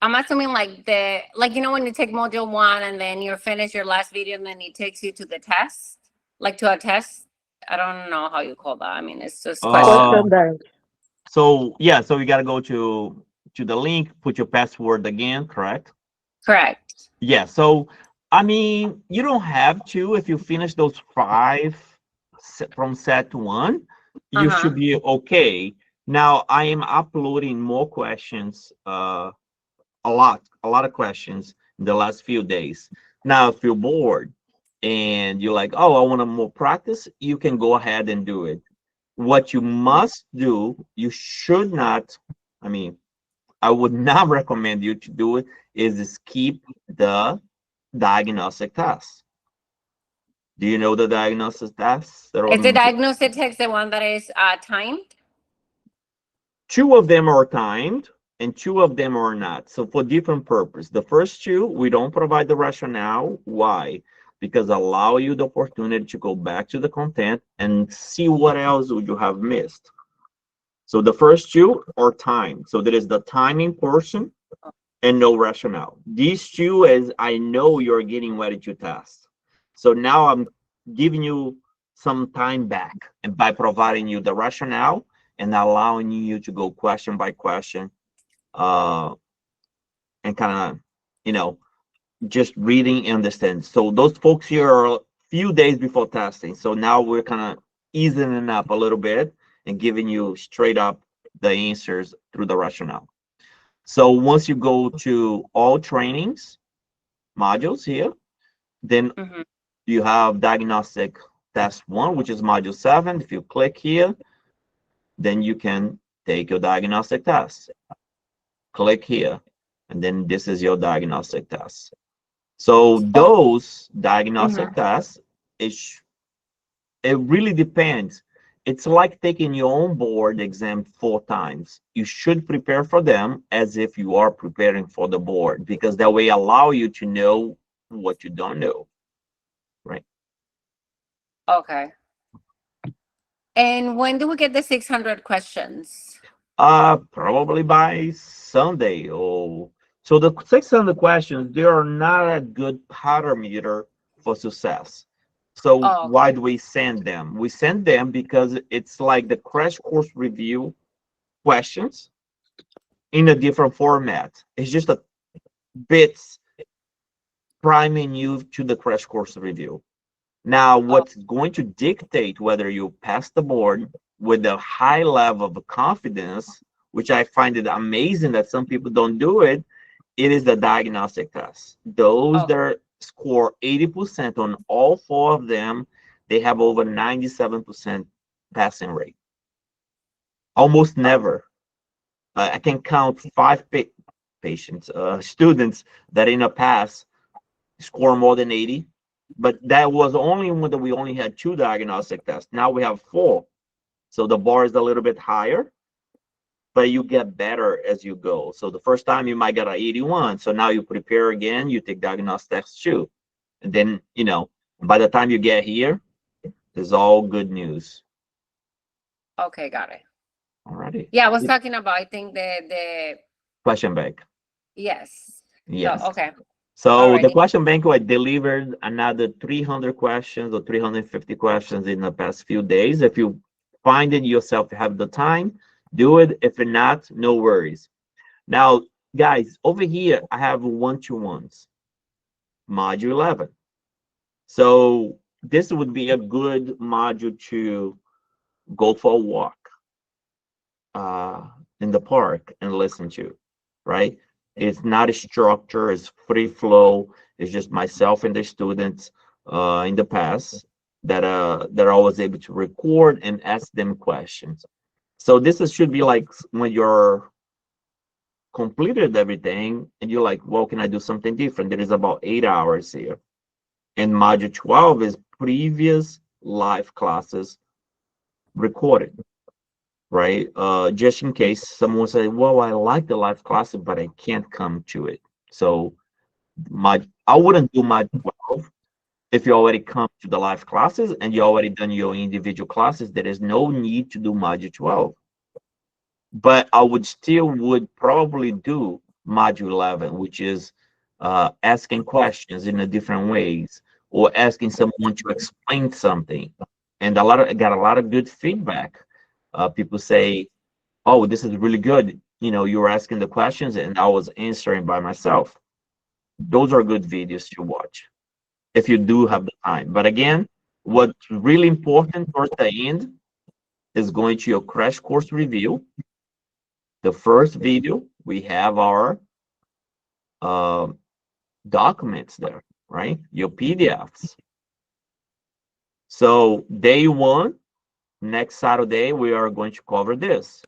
J: I'm assuming like when you take module 1 and then you finish your last video and then it takes you to the test, like to a test. I don't know how you call that. I mean, it's just
I: Question bank.
A: So yeah, so you got to go to the link, put your password again, correct?
J: Correct.
A: Yeah, so I mean, you don't have to. If you finish those 5 from set 1, you should be okay. Now I am uploading more questions, a lot of questions in the last few days. Now, if you're bored and you're like, oh, I want more practice, you can go ahead and do it. What you must do, you should not, I mean, I would not recommend you to do it, is skip the diagnostic test. Do you know the diagnostic test?
J: Is the diagnostic test the one that is timed?
A: 2 of them are timed and 2 of them are not. So for different purpose. The first 2, we don't provide the rationale. Why? Because allow you the opportunity to go back to the content and see what else would you have missed. So the first 2 are timed. So there is the timing portion and no rationale. These 2 is I know you're getting ready to test. So now I'm giving you some time back, and by providing you the rationale and allowing you to go question by question, and kind of, just reading and understand. So those folks here are a few days before testing. So now we're kind of easing it up a little bit and giving you straight up the answers through the rationale. So once you go to all trainings modules here, then you have diagnostic test 1, which is module 7. If you click here, then you can take your diagnostic test. Click here, and then this is your diagnostic test. So those diagnostic tests, it really depends. It's like taking your own board exam 4 times. You should prepare for them as if you are preparing for the board, because that way allow you to know what you don't know, right?
J: Okay. And when do we get the 600 questions?
A: Probably by Sunday. So the 600 questions, they are not a good parameter for success. So why do we send them? We send them because it's like the crash course review questions in a different format. It's just a bits priming you to the crash course review. Now, what's going to dictate whether you pass the board with a high level of confidence, which I find it amazing that some people don't do it, it is the diagnostic test. Those that are score 80% on all 4 of them, they have over 97% passing rate. Almost never. I can count 5 students that in the past score more than 80, but that was only when we only had 2 diagnostic tests. Now we have 4. So the bar is a little bit higher, but you get better as you go. So the first time you might get an 81. So now you prepare again, you take diagnostic tests too. And then, you know, by the time you get here, it's all good news.
J: Okay, got it.
A: Alrighty.
J: Yeah, I was talking about, I think the
A: Question bank.
J: yes.
A: Yes.
J: So, okay.
A: So the
J: Alrighty.
A: question bank, I delivered another 300 questions or 350 questions in the past few days. If you find it yourself, have the time, do it. If not, no worries. Now, guys, over here, I have 1-to-1s, module 11. So this would be a good module to go for a walk in the park and listen to, right? It's not a structure, it's free flow. It's just myself and the students in the past that I was able to record and ask them questions. So should be like when you're completed everything and you're like, well, can I do something different? There is about 8 hours here. And module 12 is previous live classes recorded, right? Just in case someone say, well, I like the live classes, but I can't come to it. So I wouldn't do module 12 if you already come to the live classes and you already done your individual classes. There is no need to do module 12. But I would probably do module 11, which is asking questions in a different ways or asking someone to explain something. And I got a lot of good feedback. People say, oh, this is really good. You know, you were asking the questions and I was answering by myself. Those are good videos to watch if you do have the time. But again, what's really important towards the end is going to your crash course review. The first video, we have our documents there, right? Your PDFs. So day 1, next Saturday, we are going to cover this.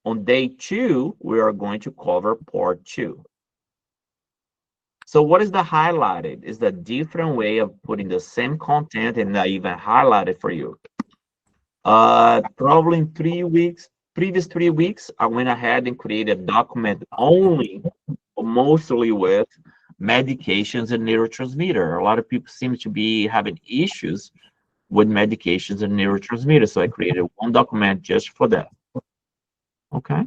A: On day 2, we are going to cover part 2. So what is the highlighted? Is the different way of putting the same content and I even highlighted for you. Probably in 3 weeks, previous 3 weeks, I went ahead and created a document only or mostly with medications and neurotransmitter. A lot of people seem to be having issues with medications and neurotransmitters. So I created one document just for that. Okay.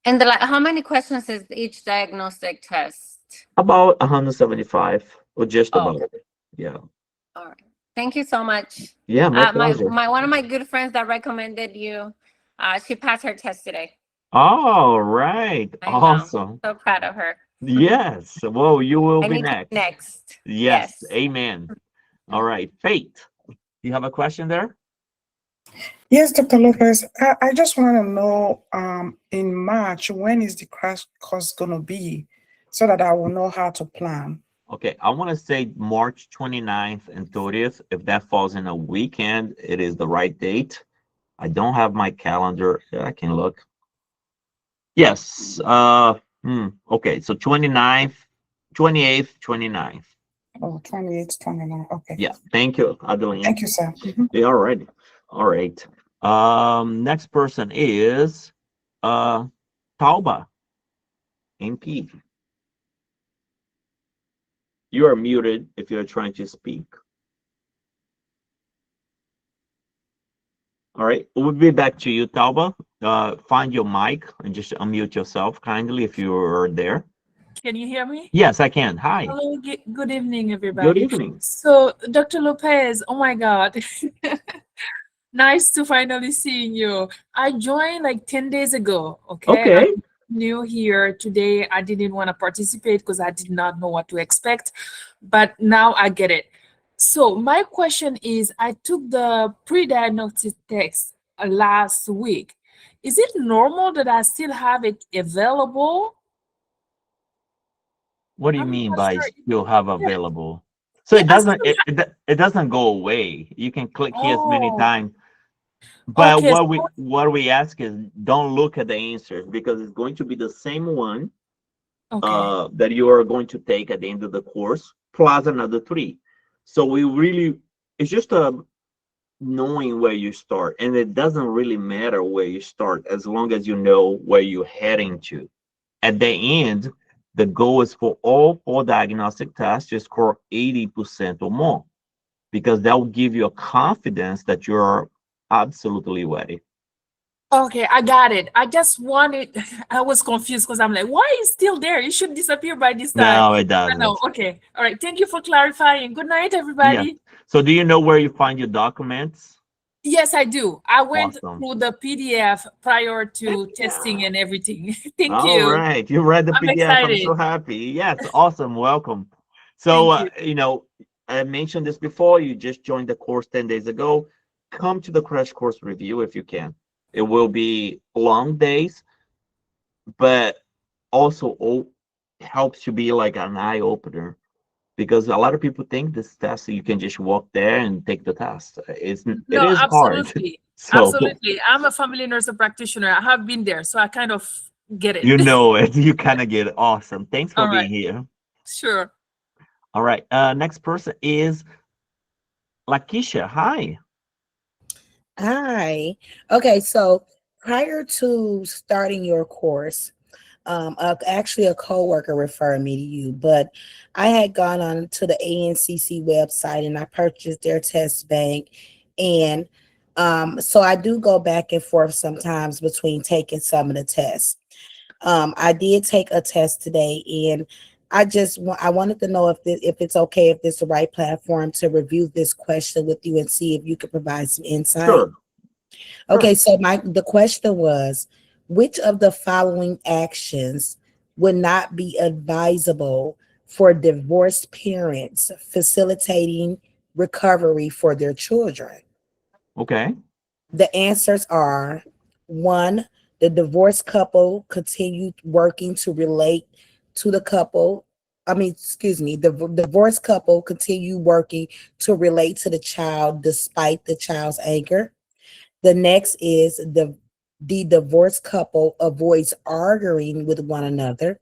J: And how many questions is each diagnostic test?
A: About 175 or just about. Yeah.
J: All right. Thank you so much.
A: Yeah, my pleasure.
J: One of my good friends that recommended you, she passed her test today.
A: All right. Awesome.
J: So proud of her.
A: Yes. Well, you will be next.
J: Next.
A: Yes. Amen. All right. Faith, you have a question there?
I: Yes, Dr. Lopez. I just want to know in March, when is the crash course going to be so that I will know how to plan?
A: Okay, I want to say March 29th and 30th. If that falls in a weekend, it is the right date. I don't have my calendar. I can look. Yes. Okay, so 29th, 28th, 29th.
I: Oh, 28th, 29th. Okay.
A: Yeah, thank you, Adeline.
I: Thank you, sir.
A: Yeah, all right. All right. Next person is Tauba, MP. You are muted if you're trying to speak. All right, we'll be back to you, Tauba. Find your mic and just unmute yourself kindly if you are there.
K: Can you hear me?
A: Yes, I can. Hi.
K: Hello, good evening, everybody.
A: Good evening.
K: So, Dr. Lopez, oh my God. Nice to finally seeing you. I joined like 10 days ago, okay?
A: Okay.
K: I'm new here today. I didn't want to participate because I did not know what to expect, but now I get it. So my question is, I took the pre-diagnostic test last week. Is it normal that I still have it available?
A: What do you
K: I'm
A: mean
K: not
A: by
K: sure.
A: still have
K: Yeah,
A: available? So
K: yeah,
A: it
K: I
A: doesn't
K: still
A: it doesn't go away. You can click here as many
K: oh,
A: times. But
K: okay.
A: what we ask is don't look at the answers because it's going to be the same one
K: Okay.
A: that you are going to take at the end of the course plus another three. So we really it's just knowing where you start, and it doesn't really matter where you start as long as you know where you're heading to. At the end, the goal is for all four diagnostic tests to score 80% or more, because that will give you a confidence that you're absolutely ready.
K: Okay, I got it. I just wanted, I was confused because I'm like, why is still there? It should disappear by this time.
A: No, it
K: I know.
A: doesn't.
K: Okay. All right. Thank you for clarifying. Good night,
A: Yeah.
K: everybody.
A: So do you know where you find your documents?
K: Yes, I do. I went
A: Awesome.
K: through the PDF prior to testing and everything. Thank
A: All
K: you.
A: right. You read the
K: I'm
A: PDF. I'm so
K: excited.
A: happy. Yes, awesome. Welcome. So,
K: Thank you.
A: I mentioned this before. You just joined the course 10 days ago. Come to the crash course review if you can. It will be long days, but also helps you be like an eye opener, because a lot of people think this test you can just walk there and take the test. It
K: No,
A: is hard.
K: absolutely.
A: So
K: Absolutely. I'm a family nurse and practitioner. I have been there, so I kind of get it.
A: you know it. You kind of get it. Awesome. Thanks for
K: All right.
A: being here.
K: Sure.
A: All right. Next person is Lakeisha. Hi.
G: Hi. Okay, so prior to starting your course, actually a coworker referred me to you, but I had gone on to the ANCC website and I purchased their test bank, and so I do go back and forth sometimes between taking some of the tests. I did take a test today, and I wanted to know if it's okay, if this is the right platform to review this question with you and see if you could provide some insight.
A: Sure.
G: Okay, so the question was, which of the following actions would not be advisable for divorced parents facilitating recovery for their children?
A: Okay.
G: The answers are: one, the divorced couple continued working to relate to the couple. The divorced couple continue working to relate to the child despite the child's anger. The next is the divorced couple avoids arguing with one another.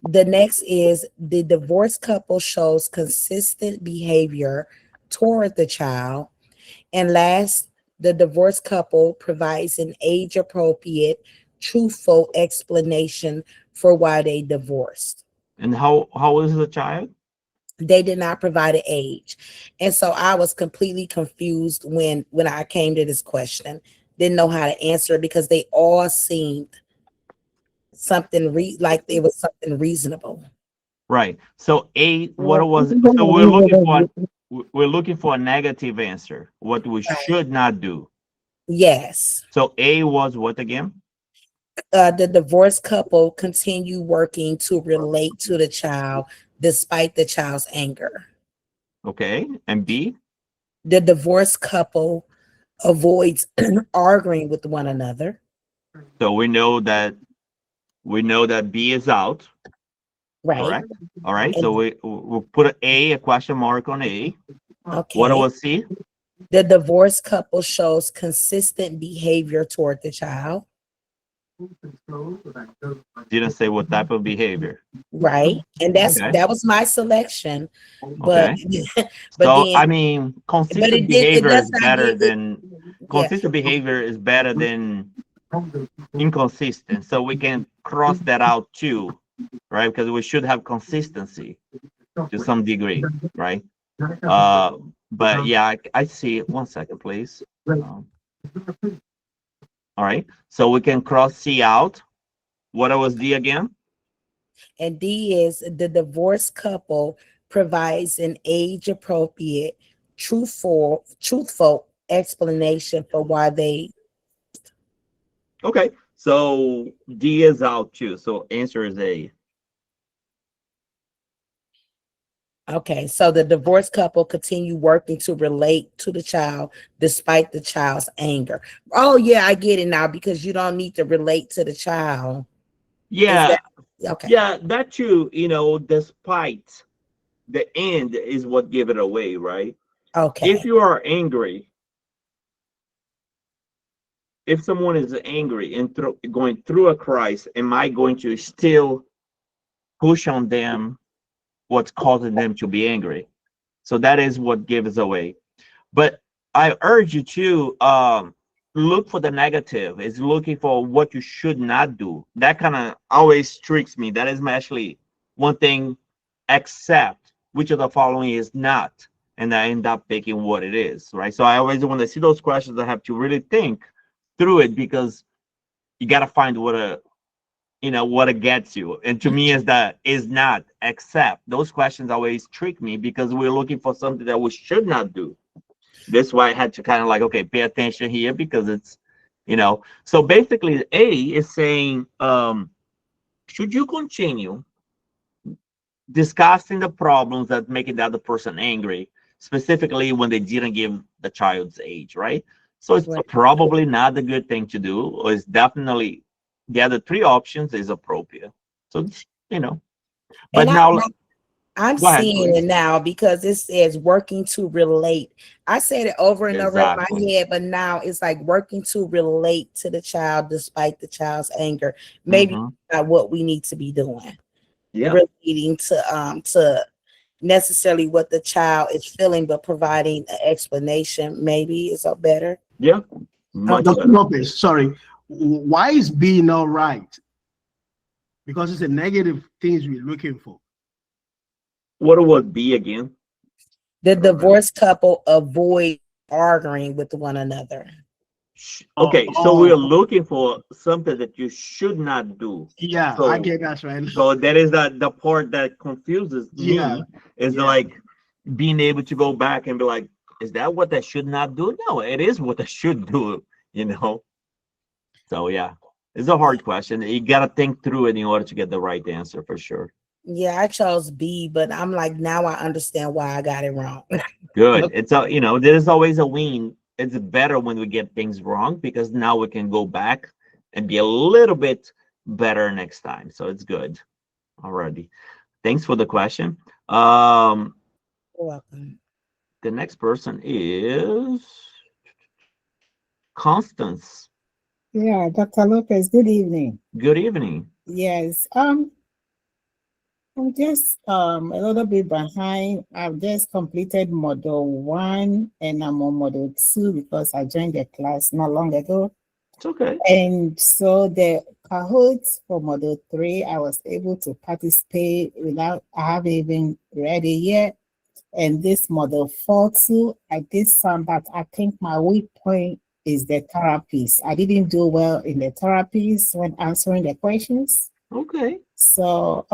G: The next is the divorced couple shows consistent behavior toward the child. And last, the divorced couple provides an age-appropriate, truthful explanation for why they divorced.
A: And how is the child?
G: They did not provide an age. And so I was completely confused when I came to this question. Didn't know how to answer it because they all seemed something like it was something reasonable.
A: Right. So what was so we're looking for a negative answer. What we should not do.
G: Yes.
A: So A was what again?
G: The divorced couple continue working to relate to the child despite the child's anger.
A: Okay. And B?
G: The divorced couple avoids arguing with one another.
A: So we know that B is out.
G: Right.
A: Correct. All right. So we'll put a question mark on A.
G: Okay.
A: What was C?
G: The divorced couple shows consistent behavior toward the child.
A: Didn't say what type of behavior.
G: Right. And that was my selection. But
A: Okay.
G: but
A: So
G: then,
A: I mean, consistent behavior is better than inconsistent. So we can cross that out too, right? Because we should have consistency to some degree, right? But yeah, I see it. 1 second, please. All right. So we can cross C out. What was D again?
G: And D is the divorced couple provides an age-appropriate, truthful explanation for why they.
A: Okay. So D is out too. So answer is A.
G: Okay, so the divorced couple continue working to relate to the child despite the child's anger. Oh yeah, I get it now, because you don't need to relate to the child.
A: Yeah.
G: Okay.
A: Yeah, that too, despite the end is what give it away, right?
G: Okay.
A: If you are angry, if someone is angry and going through a crisis, am I going to still push on them what's causing them to be angry? So that is what gives away. But I urge you to look for the negative. Is looking for what you should not do. That kind of always tricks me. That is actually one thing, except which of the following is not, and I end up picking what it is, right? So I always, when I see those questions, I have to really think through it, because you got to find what it gets you. And to me, is that is not, except. Those questions always trick me because we're looking for something that we should not do. That's why I had to kind of like, okay, pay attention here, because it's, so basically A is saying, should you continue discussing the problems that making the other person angry, specifically when they didn't give the child's age, right? So it's probably not a good thing to do, or it's definitely the other three options is appropriate. So, but
G: And
A: now
G: I'm
A: go ahead,
G: seeing
A: please.
G: it now because it says working to relate. I said it over and over in my
A: Exactly.
G: head, but now it's like working to relate to the child despite the child's anger. Maybe not what we need to be doing.
A: Yeah.
G: Relating to necessarily what the child is feeling, but providing an explanation maybe is better.
A: Yeah.
L: Dr. Lopez, sorry. Why is B not right? Because it's a negative things we're looking for.
A: What would be again?
G: The divorced couple avoid arguing with one another.
A: Okay, so we're looking for something that you should not do.
L: Yeah,
A: so,
L: I get that's right.
A: So that is the part that confuses me, is like being able to go back and be like, is that what I should not do? No, it is what I should do, So yeah, it's a hard question. You gotta think through it in order to get the right answer, for sure.
G: Yeah, I chose B, but I'm like, now I understand why I got it wrong.
A: Good. It's there's always a win. It's better when we get things wrong, because now we can go back and be a little bit better next time. So it's good. Alrighty. Thanks for the question.
G: You're welcome.
A: The next person is Constance.
M: Yeah, Dr. Lopez, good evening.
A: Good evening.
M: Yes. I'm just a little bit behind. I've just completed module 1 and I'm on module 2 because I joined the class not long ago.
A: It's okay.
M: And so the Kahoot for module 3, I was able to participate without, I haven't even read it yet. And this module 4 too, I did some, but I think my weak point is the therapies. I didn't do well in the therapies when answering the questions.
A: Okay.
M: So,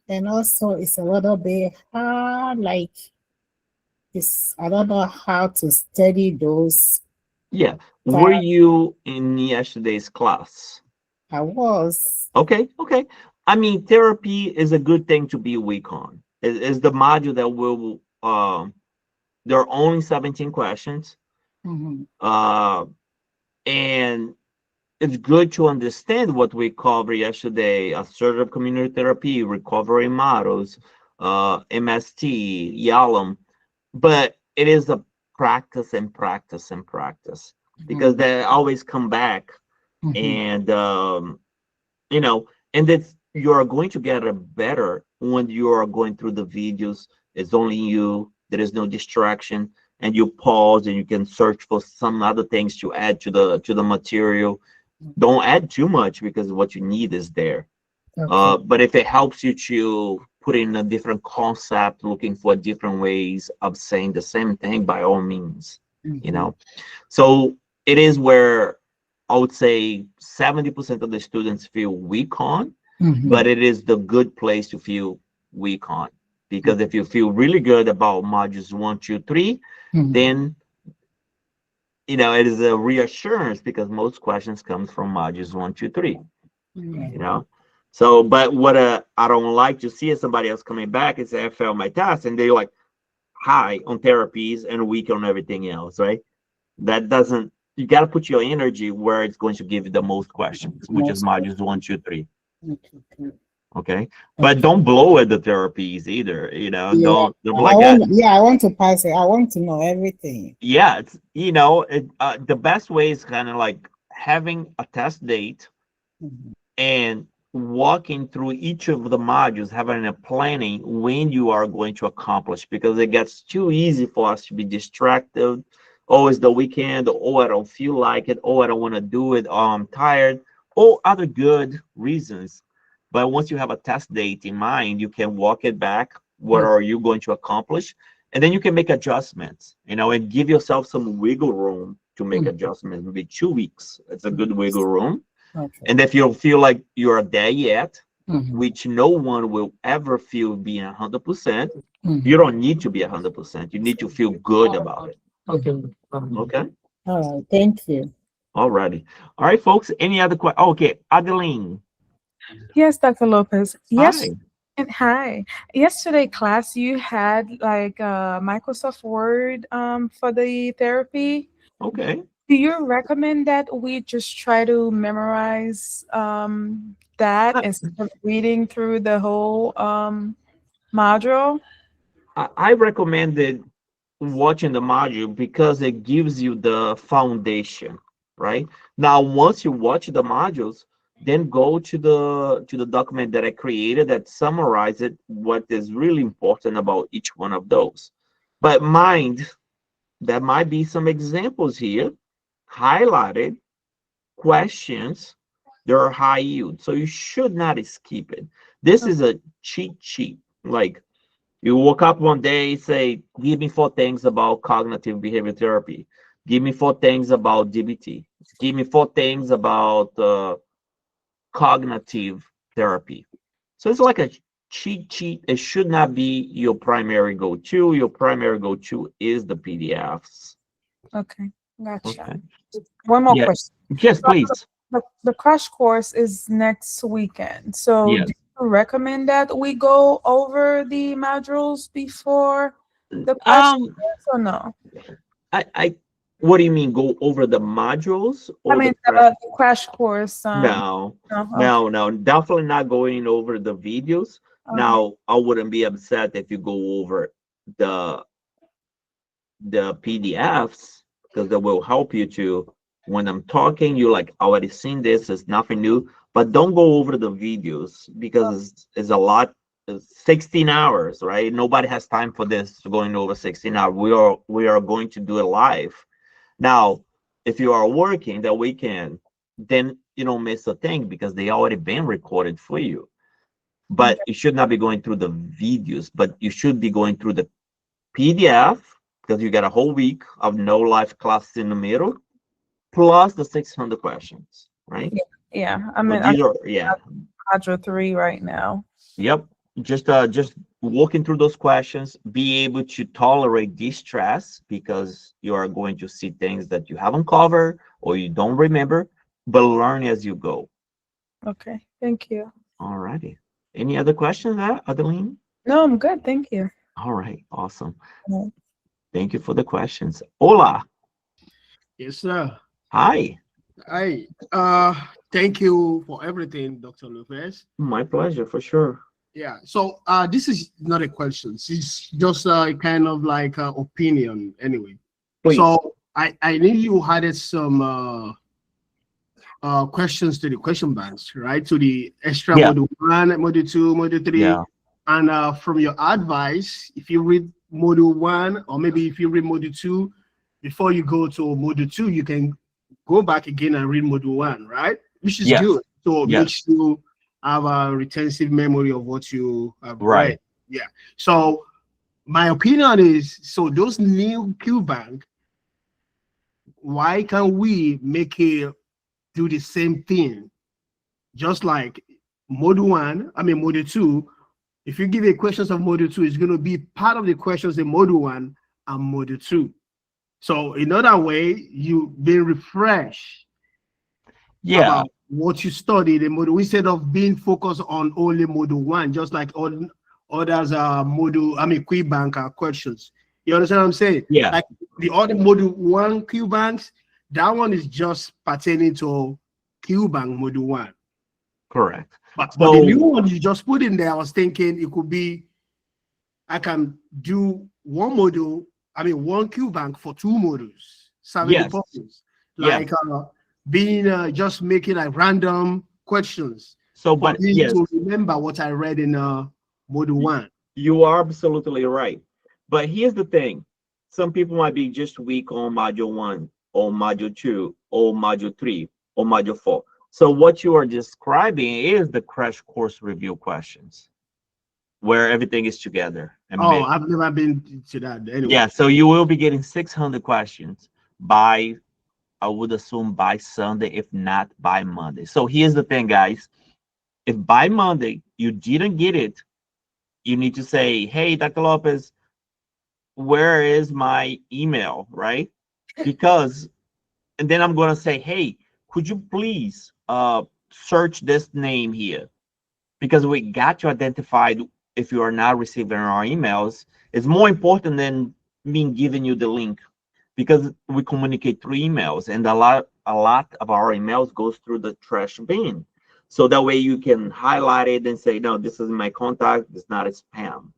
M: and also it's a little bit hard, like I don't know how to study those.
A: Yeah. Were you in yesterday's class?
M: I was.
A: Okay. I mean, therapy is a good thing to be weak on. It's the module that will, there are only 17 questions. And it's good to understand what we covered yesterday: assertive community therapy, recovery models, MST, YALM. But it is a practice and practice and practice, because they always come back. And and that you are going to get a better when you are going through the videos. It's only you, there is no distraction, and you pause and you can search for some other things to add to the material. Don't add too much, because what you need is there. But if it helps you to put in a different concept, looking for different ways of saying the same thing, by all means. So it is where I would say 70% of the students feel weak on, but it is the good place to feel weak on, because if you feel really good about modules 1, 2, 3, then it is a reassurance, because most questions come from modules 1, 2, 3. So, but what I don't like to see is somebody else coming back and say, I failed my test, and they're like high on therapies and weak on everything else, right? That doesn't, you got to put your energy where it's going to give you the most questions, which is modules 1, 2, 3. Okay, but don't blow at the therapies either. You know,
M: Yeah,
A: don't be like that.
M: I want to pass it. I want to know everything.
A: Yeah, it's, you know, the best way is kind of like having a test date and walking through each of the modules, having a planning when you are going to accomplish, because it gets too easy for us to be distracted. Oh, it's the weekend. Oh, I don't feel like it. Oh, I don't want to do it. Oh, I'm tired. Oh, other good reasons. But once you have a test date in mind, you can walk it back. What are you going to accomplish? And then you can make adjustments, you know, and give yourself some wiggle room to make adjustments. Maybe 2 weeks. It's a good wiggle room.
M: Okay.
A: And if you feel like you're there yet, which no one will ever feel being 100%, you don't need to be 100%. You need to feel good about it.
M: Okay.
A: Okay.
M: All right. Thank you.
A: Alrighty. All right, folks. Any other questions? Okay, Adeline.
N: Yes, Dr. Lopez. Yes.
A: Hi.
N: And hi. Yesterday class, you had like Microsoft Word for the therapy.
A: Okay.
N: Do you recommend that we just try to memorize that instead of reading through the whole module?
A: I recommended watching the module because it gives you the foundation, right? Now, once you watch the modules, then go to the document that I created that summarizes what is really important about each one of those. But mind, there might be some examples here, highlighted, questions, that are high yield. So you should not skip it. This is a cheat sheet. Like, you woke up one day, say, give me 4 things about cognitive behavior therapy. Give me 4 things about DBT. Give me 4 things about cognitive therapy. So it's like a cheat sheet. It should not be your primary go-to. Your primary go-to is the PDFs.
N: Okay, gotcha.
A: Okay.
N: One more question.
A: Yes, please.
N: The crash course is next weekend. So
A: Yes.
N: do you recommend that we go over the modules before the crash course or no?
A: What do you mean, go over the modules? Or
N: I mean,
A: the
N: the crash course.
A: No,
N: okay.
A: no, definitely not going over the videos.
N: Okay.
A: Now, I wouldn't be upset if you go over the PDFs, because that will help you to, when I'm talking, you like already seen this, it's nothing new, but don't go over the videos because it's a lot. It's 16 hours, right? Nobody has time for this, going over 16 hours. We are going to do it live. Now, if you are working that weekend, then you don't miss a thing because they already been recorded for you. But you should not be going through the videos, but you should be going through the PDF, because you got a whole week of no live classes in the middle, plus the 600 questions, right?
N: Yeah. I mean,
A: yeah.
N: Module 3 right now.
A: Yep. Just walking through those questions, be able to tolerate distress, because you are going to see things that you haven't covered or you don't remember, but learn as you go.
N: Okay. Thank you.
A: All righty. Any other questions, Adeline?
N: No, I'm good. Thank you.
A: All right. Awesome.
N: Yeah.
A: Thank you for the questions. Hola.
L: Yes, sir.
A: Hi.
L: Hi. Thank you for everything, Dr. Lopez.
A: My pleasure, for sure.
L: Yeah. So this is not a question. It's just kind of like an opinion anyway.
A: Please.
L: So I need you added some questions to the question banks, right? To the extra module 1, module 2, module 3.
A: Yeah.
L: And from your advice, if you read module 1, or maybe if you read module 2, before you go to module 2, you can go back again and read module 1, right? Which is good. So it makes you have a retentive memory of what you have read. Yeah. So my opinion is, so those new Q bank, why can't we make it do the same thing? Just like module 1, I mean module 2, if you give a questions of module 2, it's going to be part of the questions in module 1 and module 2. So in other way, you've been refreshed about what you studied in module, instead of being focused on only module 1, just like all others are module, I mean, Q bank are questions. You understand what I'm saying?
A: Yeah.
L: Like the other module 1 Q banks, that one is just pertaining to Q bank module 1.
A: Correct.
L: But the new one you just put in there, I was thinking it could be, I can do one module, one Q bank for 2 modules, serving the purpose. Like being just making like random questions.
A: So,
L: for me to remember what I read in module 1.
A: You are absolutely right. But here's the thing. Some people might be just weak on module 1 or module 2 or module 3 or module 4. So what you are describing is the crash course review questions, where everything is together.
L: I've never been to that. Anyway.
A: Yeah, so you will be getting 600 questions by, I would assume, by Sunday, if not by Monday. So here's the thing, guys. If by Monday you didn't get it, you need to say, hey, Dr. Lopez, where is my email, right? Because, and then I'm going to say, hey, could you please search this name here? Because we got to identify if you are not receiving our emails. It's more important than me giving you the link, because we communicate through emails, and a lot of our emails goes through the trash bin. So that way you can highlight it and say, no, this is my contact, it's not a spam.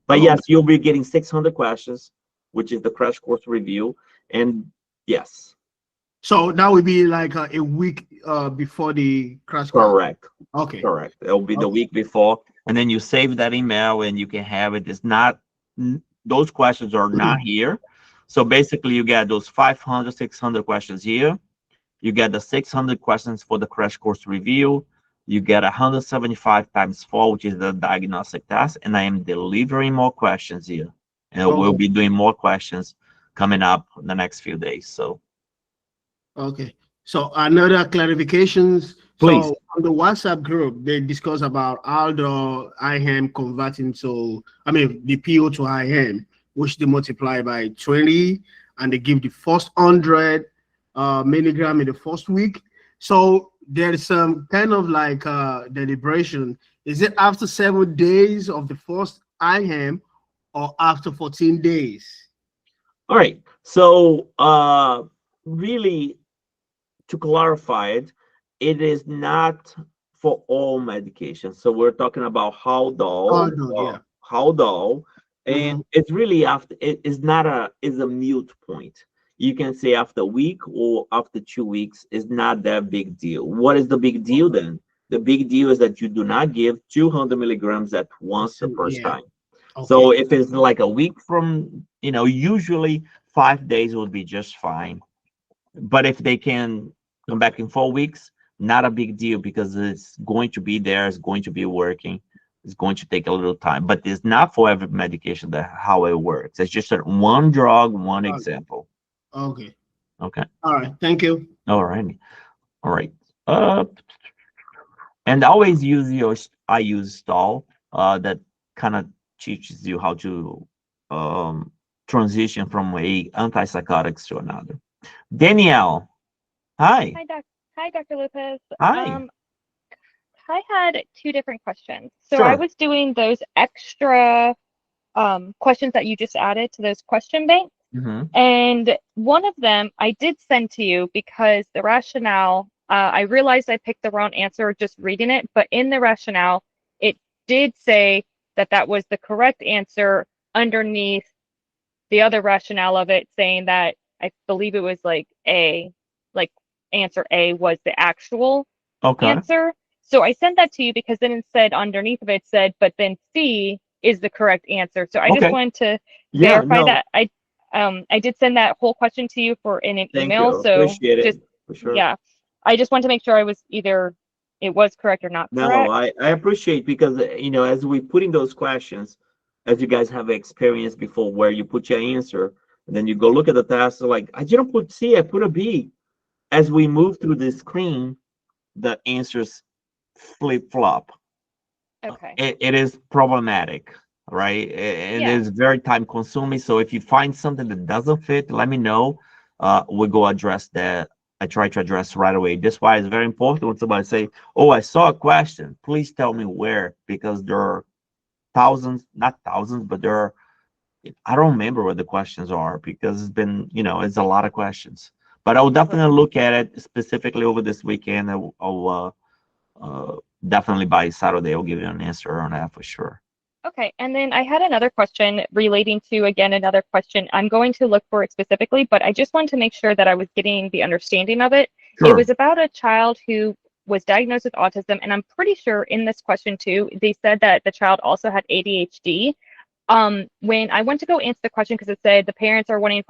A: But yes, you'll be getting 600 questions, which is the crash course review. And yes.
L: So that would be like a week before the crash course.
A: Correct.
L: Okay.
A: Correct. It'll be the week before. And then you save that email and you can have it. It's not, those questions are not here. So basically you get those 500, 600 questions here. You get the 600 questions for the crash course review. You get 175 times 4, which is the diagnostic test. And I am delivering more questions here. And we'll be doing more questions coming up in the next few days. So.
L: Okay. So another clarifications.
A: Please.
L: So on the WhatsApp group, they discuss about how the IM converting to, the PO to IM, which they multiply by 20, and they give the first 100 milligram in the first week. So there's some kind of like deliberation. Is it after 7 days of the first IM or after 14 days?
A: All right. So really, to clarify it, it is not for all medications. So we're talking about Haldol, and it's really after. It's not a. It's a mute point. You can say after a week or after 2 weeks. Is not that big deal. What is the big deal then? The big deal is that you do not give 200 milligrams at once the first time. Okay. So if it's like a week from, usually 5 days would be just fine. But if they can come back in 4 weeks, not a big deal, because it's going to be there, it's going to be working. It's going to take a little time, but it's not for every medication that how it works. It's just one drug, one example.
L: Okay.
A: Okay.
L: All right. Thank you.
A: All right. All right. And always use I use stall. That kind of teaches you how to transition from a antipsychotics to another. Danielle, hi.
O: Hi, Dr. Lopez.
A: Hi.
O: I had 2 different questions. So I was doing those extra questions that you just added to those question banks. And one of them I did send to you because the rationale, I realized I picked the wrong answer just reading it, but in the rationale, it did say that that was the correct answer underneath the other rationale of it, saying that I believe it was like answer A was the actual answer. So I sent that to you because then it said underneath of it said, but then C is the correct answer. So I just wanted to verify that. I did send that whole question to you in an email. So
A: appreciate it. For sure.
O: Yeah, I just want to make sure I was either it was correct or not correct.
A: No, I appreciate, because as we put in those questions, as you guys have experienced before, where you put your answer and then you go look at the test, like I didn't put C, I put a B. As we move through the screen, the answers flip-flop.
O: Okay.
A: It is problematic, right? It is very time-consuming. So if you find something that doesn't fit, let me know. We'll go address that. I try to address right away. That's why it's very important when somebody say, oh, I saw a question. Please tell me where, because there are thousands, not thousands, but there are, I don't remember what the questions are, because it's been, it's a lot of questions. But I'll definitely look at it specifically over this weekend. I'll definitely by Saturday, I'll give you an answer on that for sure.
O: Okay, and then I had another question relating to, again, another question. I'm going to look for it specifically, but I just wanted to make sure that I was getting the understanding of it. It was about a child who was diagnosed with autism, and I'm pretty sure in this question too, they said that the child also had ADHD. When I went to go answer the question, because it said the parents are wanting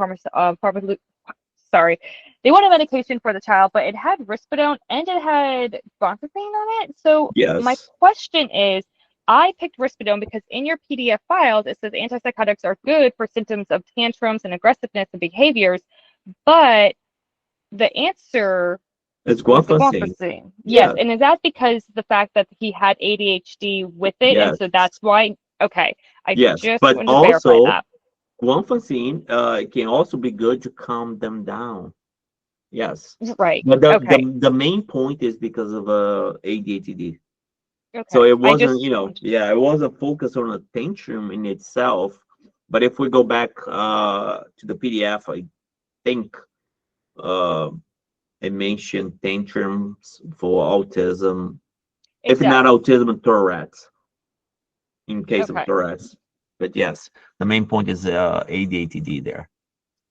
O: they wanted medication for the child, but it had risperidone and it had gonfazine on it. So my question is, I picked risperidone because in your PDF files, it says antipsychotics are good for symptoms of tantrums and aggressiveness and behaviors, but the answer
A: is
O: gonfazine. Yes, and is that because the fact that he had ADHD with it, and so that's why? Okay, I just wanted to verify that.
A: Guanfacine can also be good to calm them down. Yes.
O: Right.
A: But the main point is because of ADHD.
O: Okay.
A: So it wasn't, it wasn't focused on a tantrum in itself. But if we go back to the PDF, I think it mentioned tantrums for autism. If not autism, Tourette's. In case of Tourette's. But yes, the main point is ADHD there.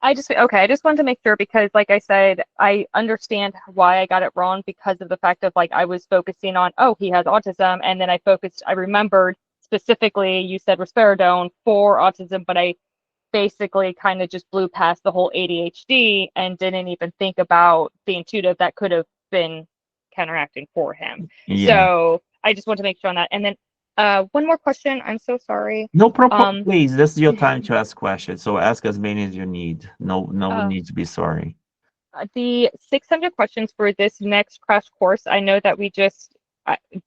O: I just wanted to make sure because, like I said, I understand why I got it wrong because of the fact of I was focusing on, he has autism, and then I remembered specifically you said risperidone for autism, but I basically kind of just blew past the whole ADHD and didn't even think about the intuitive that could have been counteracting for him. Yeah. So I just want to make sure on that. And then one more question. I'm so sorry.
A: No problem. Please, this is your time to ask questions. So ask as many as you need. No need to be sorry.
O: The 600 questions for this next crash course. I know that we just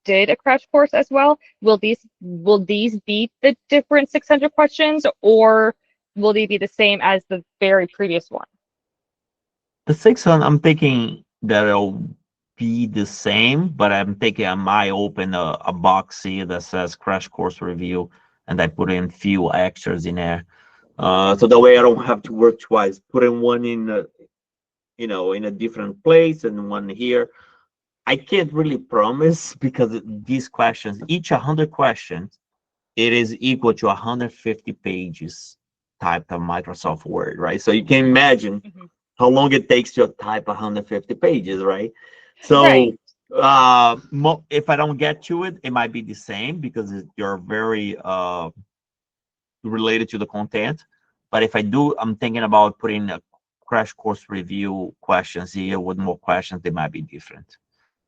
O: did a crash course as well. Will these be the different 600 questions, or will they be the same as the very previous one?
A: The 600, I'm thinking that it'll be the same, but I'm thinking I might open a box here that says crash course review, and I put in few extras in there. So that way I don't have to work twice. Put in one in in a different place and one here. I can't really promise because these questions, each 100 questions, it is equal to 150 pages typed on Microsoft Word, right? So you can imagine how long it takes to type 150 pages, right? So if I don't get to it, it might be the same because you're very related to the content. But if I do, I'm thinking about putting a crash course review questions here with more questions. They might be different.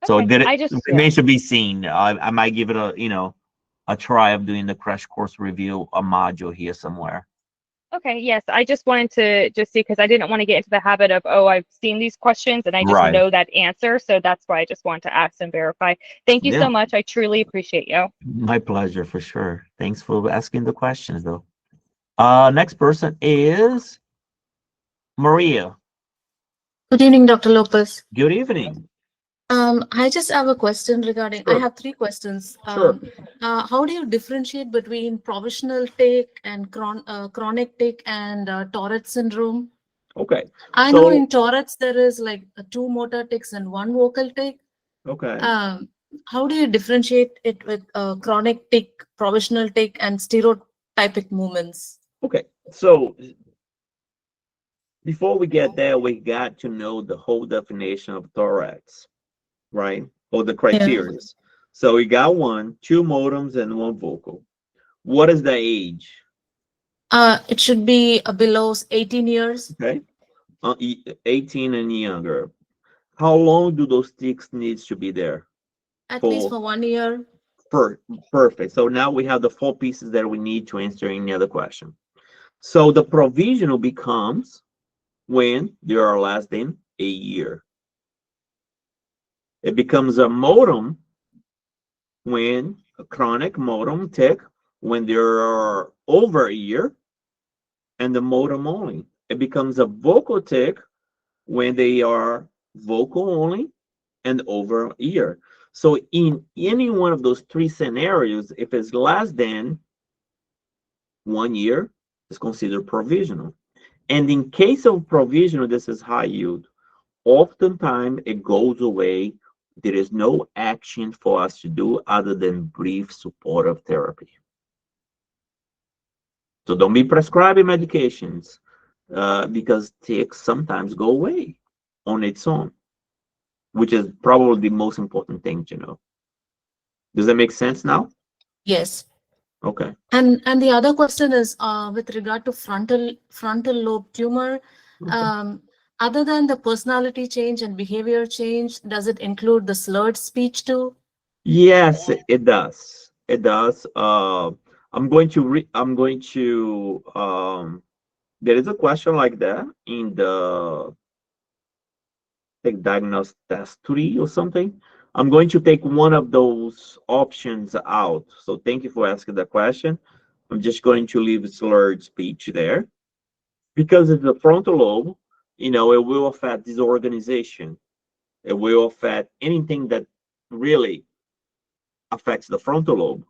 A: So it remains to be seen. I might give it a try of doing the crash course review, a module here somewhere.
O: Okay, yes, I just wanted to see because I didn't want to get into the habit of, I've seen these questions and I just know that answer. So that's why I just wanted to ask and verify. Thank you so much. I truly appreciate you.
A: My pleasure, for sure. Thanks for asking the questions, though. Next person is Maria.
F: Good evening, Dr. Lopez.
A: Good evening.
F: I just have a question regarding, I have 3 questions. How do you differentiate between provisional tic and chronic tic and Tourette syndrome?
A: Okay.
F: I know in Tourette's there is like 2 motor tics and 1 vocal tic.
A: Okay.
F: How do you differentiate it with chronic tic, provisional tic, and stereotypic movements?
A: Okay. So before we get there, we got to know the whole definition of Tourette's. Right? Or the criteria. So we got 1, 2 modems, and 1 vocal. What is the age?
F: It should be below 18 years.
A: Okay. 18 and younger. How long do those tics need to be there?
F: At least for 1 year.
A: Perfect. So now we have the 4 pieces that we need to answer any other question. So the provisional becomes when they are less than a year. It becomes a modem when a chronic modem tic when they are over a year, and the modem only. It becomes a vocal tic when they are vocal only and over a year. So in any one of those 3 scenarios, if it's less than 1 year, it's considered provisional. And in case of provisional, this is high yield. Oftentimes it goes away there is no action for us to do other than brief supportive therapy. So don't be prescribing medications because tics sometimes go away on its own, which is probably the most important thing to know. Does that make sense now?
F: Yes.
A: Okay.
F: And the other question is with regard to frontal lobe tumor. Other than the personality change and behavior change, does it include the slurred speech too?
A: Yes, it does. It does. There is a question like that in the diagnosed test 3 or something. I'm going to take one of those options out. So thank you for asking the question. I'm just going to leave slurred speech there because it's the frontal lobe, it will affect disorganization. It will affect anything that really affects the frontal lobe.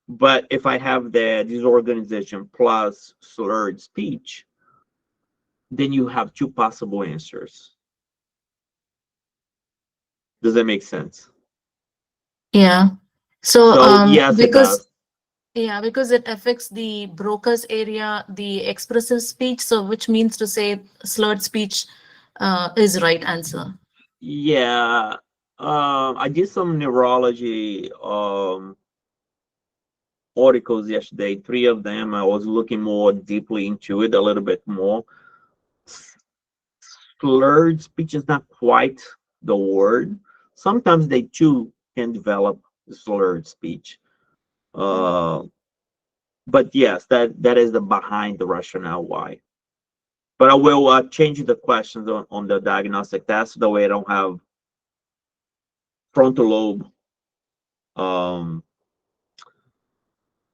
A: But if I have the disorganization plus slurred speech, then you have two possible answers. Does that make sense?
F: Yeah. So,
A: yes, it does.
F: Yeah, because it affects the Broca's area, the expressive speech. So, which means to say slurred speech is right answer.
A: Yeah. I did some neurology articles yesterday, 3 of them. I was looking more deeply into it, a little bit more. Slurred speech is not quite the word. Sometimes they too can develop slurred speech. But yes, that is the behind the rationale why. But I will change the questions on the diagnostic test. That way I don't have frontal lobe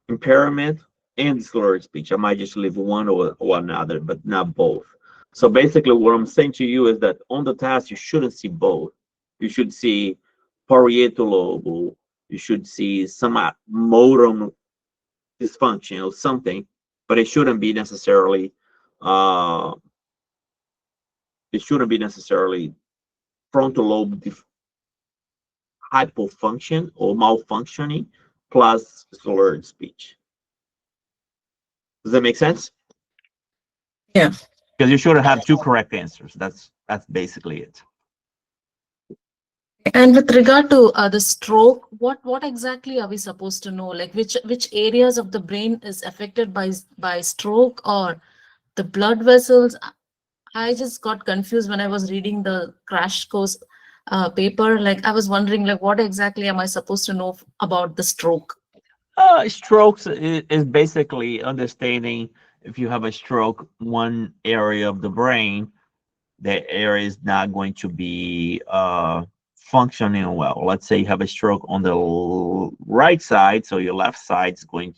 A: impairment and slurred speech. I might just leave one or another, but not both. So basically what I'm saying to you is that on the test, you shouldn't see both. You should see parietal lobe, you should see some motor dysfunction or something, but it shouldn't be necessarily frontal lobe hypofunction or malfunctioning plus slurred speech. Does that make sense?
F: Yeah.
A: Because you should have two correct answers. That's basically it.
F: And with regard to the stroke, what exactly are we supposed to know? Like which areas of the brain is affected by stroke or the blood vessels? I just got confused when I was reading the crash course paper. Like I was wondering, like what exactly am I supposed to know about the stroke?
A: Strokes is basically understanding if you have a stroke, one area of the brain, that area is not going to be functioning well. Let's say you have a stroke on the right side, so your left side is going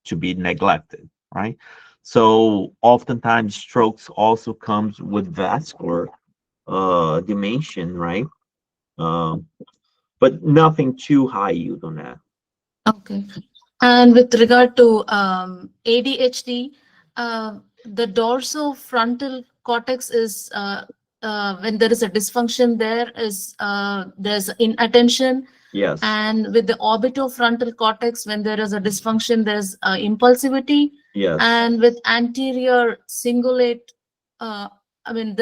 A: to be neglected, right? So oftentimes strokes also comes with vascular dimension, right? But nothing too high yield on that.
F: Okay. And with regard to ADHD, the dorsofrontal cortex is when there is a dysfunction, there's inattention.
A: Yes.
F: And with the orbitofrontal cortex, when there is a dysfunction, there's impulsivity.
A: Yes.
F: And with anterior cingulate, I mean,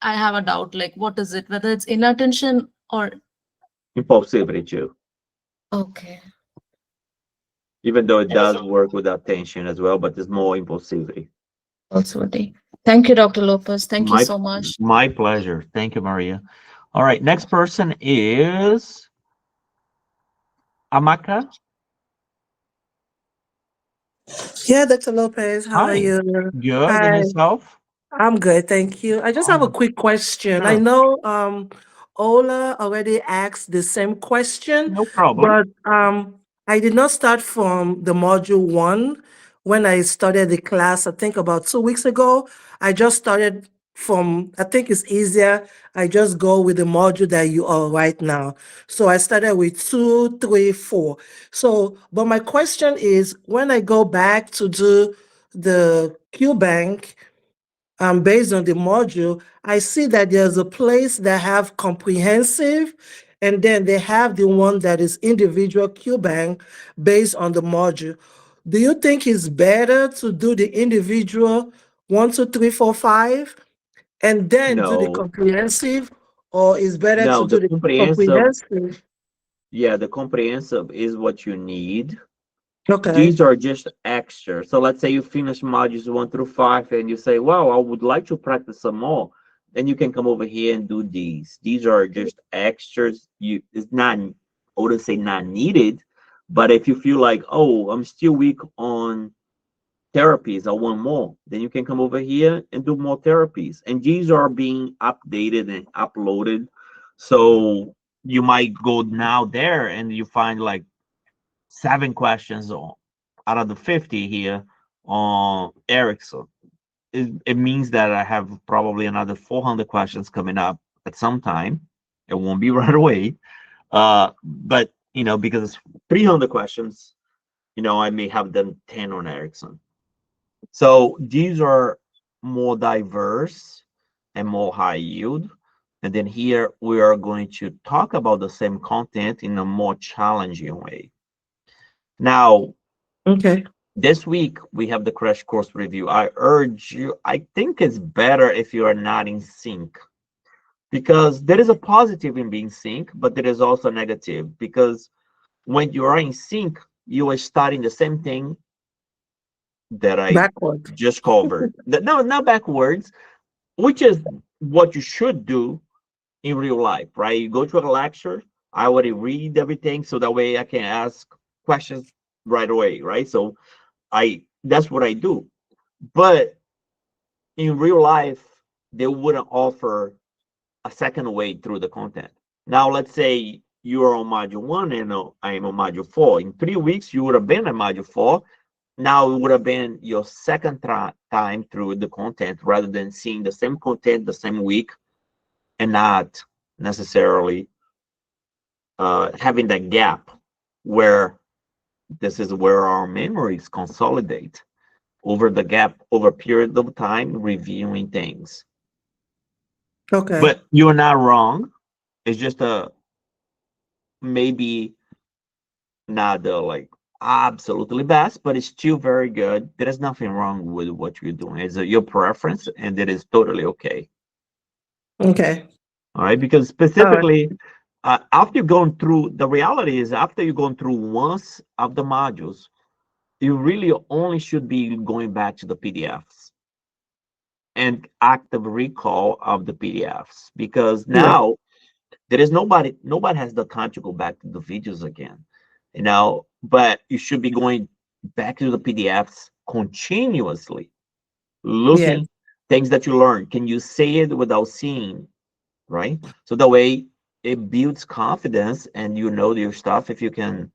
F: I have a doubt, like what is it, whether it's inattention or
A: impulsivity too.
F: Okay.
A: Even though it does work with attention as well, but there's more impulsivity.
F: Impulsivity. Thank you, Dr. Lopez. Thank you so much.
A: My pleasure. Thank you, Maria. All right, next person is Amaka.
P: Yeah, Dr. Lopez, how are you?
A: Good.
P: Hi.
A: And yourself?
P: I'm good, thank you. I just have a quick question. I know Ola already asked the same question.
A: No problem.
P: But I did not start from the module 1 when I started the class, I think about 2 weeks ago. I just started from, I think it's easier. I just go with the module that you are right now. So I started with 2, 3, 4. So, but my question is, when I go back to do the Q bank, based on the module, I see that there's a place that have comprehensive, and then they have the one that is individual Q bank based on the module. Do you think it's better to do the individual 1, 2, 3, 4, 5, and then do the
A: No,
P: comprehensive, or is better to
A: no,
P: do
A: the
P: the
A: comprehensive,
P: comprehensive?
A: yeah, the comprehensive is what you need.
P: Okay.
A: These are just extra. So let's say you finish modules 1 through 5 and you say, well, I would like to practice some more. Then you can come over here and do these. These are just extras. It's not, I wouldn't say not needed, but if you feel like, oh, I'm still weak on therapies, I want more, then you can come over here and do more therapies. And these are being updated and uploaded. So you might go now there and you find like 7 questions out of the 50 here on Erickson. It means that I have probably another 400 questions coming up at some time. It won't be right away. But, because it's 300 questions, I may have done 10 on Erickson. So these are more diverse and more high yield. And then here we are going to talk about the same content in a more challenging way. Now,
P: okay,
A: this week we have the crash course review. I urge you, I think it's better if you are not in sync, because there is a positive in being sync, but there is also a negative, because when you are in sync, you are studying the same thing that I
P: backwards.
A: just covered. No, not backwards, which is what you should do in real life, right? You go to a lecture, I already read everything, so that way I can ask questions right away, right? So that's what I do. But in real life, they wouldn't offer a second way through the content. Now, let's say you are on module 1 and I am on module 4. In 3 weeks, you would have been on module 4. Now it would have been your second time through the content, rather than seeing the same content the same week and not necessarily having that gap where this is where our memories consolidate over the gap, over a period of time, reviewing things.
P: Okay.
A: But you're not wrong. It's just maybe not the like absolutely best, but it's still very good. There is nothing wrong with what you're doing. It's your preference, and it is totally okay.
P: Okay.
A: All right, because specifically, after you've gone through, the reality is after you've gone through once of the modules, you really only should be going back to the PDFs and active recall of the PDFs, because now there is nobody has the time to go back to the videos again, but you should be going back to the PDFs continuously, looking things that you learn. Can you say it without seeing, right? So that way it builds confidence and you know your stuff if you can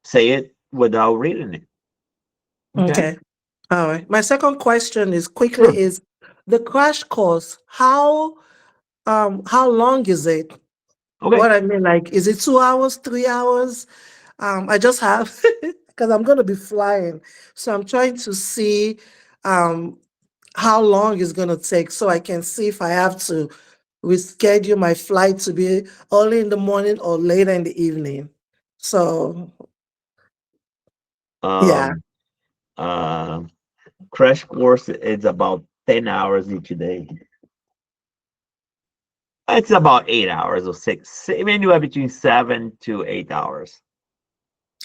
A: say it without reading it.
P: Okay. All right. My second question is is the crash course, how long is it?
A: Okay.
P: What I mean, like, is it 2 hours, 3 hours? I just have because I'm gonna be flying. So I'm trying to see how long it's gonna take so I can see if I have to reschedule my flight to be early in the morning or later in the evening. So
A: crash course is about 10 hours each day. It's about 8 hours or 6, anywhere between 7 to 8 hours.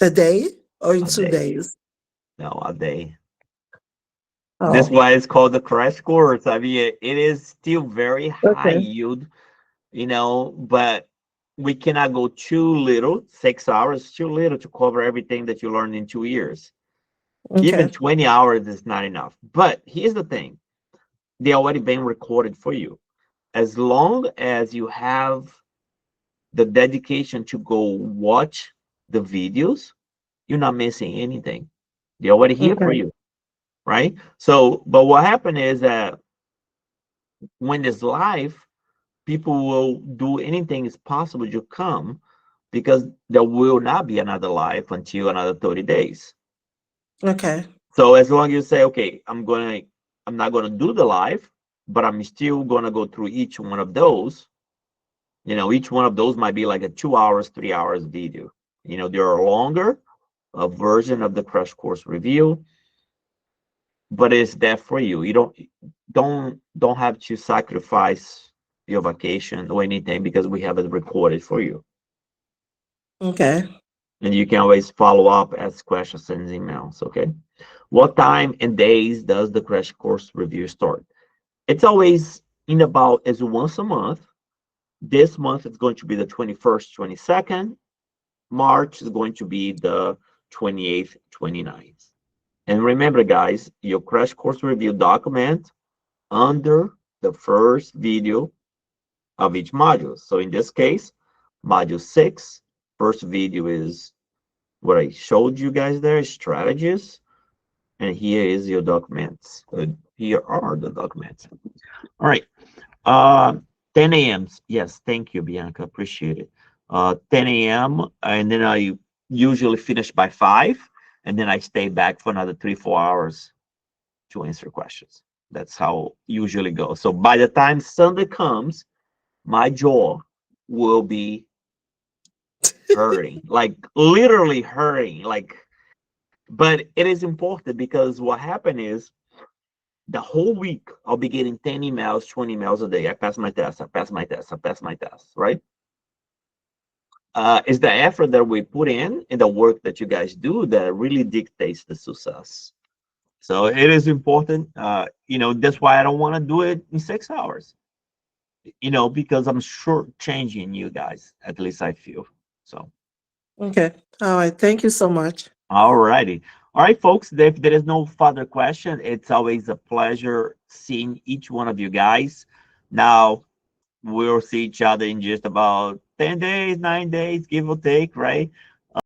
P: A day or in 2 days?
A: No, a day.
P: Oh.
A: That's why it's called the crash course. I mean, it is still very high yield, but we cannot go too little. 6 hours is too little to cover everything that you learned in 2 years. Even 20 hours is not enough. But here's the thing. They already been recorded for you. As long as you have the dedication to go watch the videos, you're not missing anything. They're already here for you, right? So, but what happened is that when it's live, people will do anything is possible to come, because there will not be another live until another 30 days.
P: Okay.
A: So as long as you say, okay, I'm going to I'm not going to do the live, but I'm still going to go through each one of those. You know, each one of those might be like a 2 hours, 3 hours video. You know, there are longer a version of the crash course review, but it's there for you. You don't have to sacrifice your vacation or anything because we have it recorded for you.
P: Okay.
A: And you can always follow up, ask questions, send emails. Okay. What time and days does the crash course review start? It's always in about as once a month. This month it's going to be the 21st, 22nd. March is going to be the 28th, 29th. And remember, guys, your crash course review document under the first video of each module. So in this case, module 6, first video is what I showed you guys there, strategies. And here is your documents. Here are the documents. All right. 10 a.m. Yes, thank you, Bianca. Appreciate it. 10 a.m. And then I usually finish by 5. And then I stay back for another 3-4 hours to answer questions. That's how it usually goes. So by the time Sunday comes, my jaw will be hurting, like literally hurting. Like, but it is important because what happened is the whole week I'll be getting 10 emails, 20 emails a day. I pass my test, I pass my test, I pass my test, right? It's the effort that we put in and the work that you guys do that really dictates the success. So it is important. You know, that's why I don't want to do it in 6 hours. You know, because I'm shortchanging you guys. At least I feel so.
P: Okay. All right. Thank you so much.
A: All righty. All right, folks. If there is no further question, it's always a pleasure seeing each one of you guys. Now, we'll see each other in just about 10 days, 9 days, give or take, right?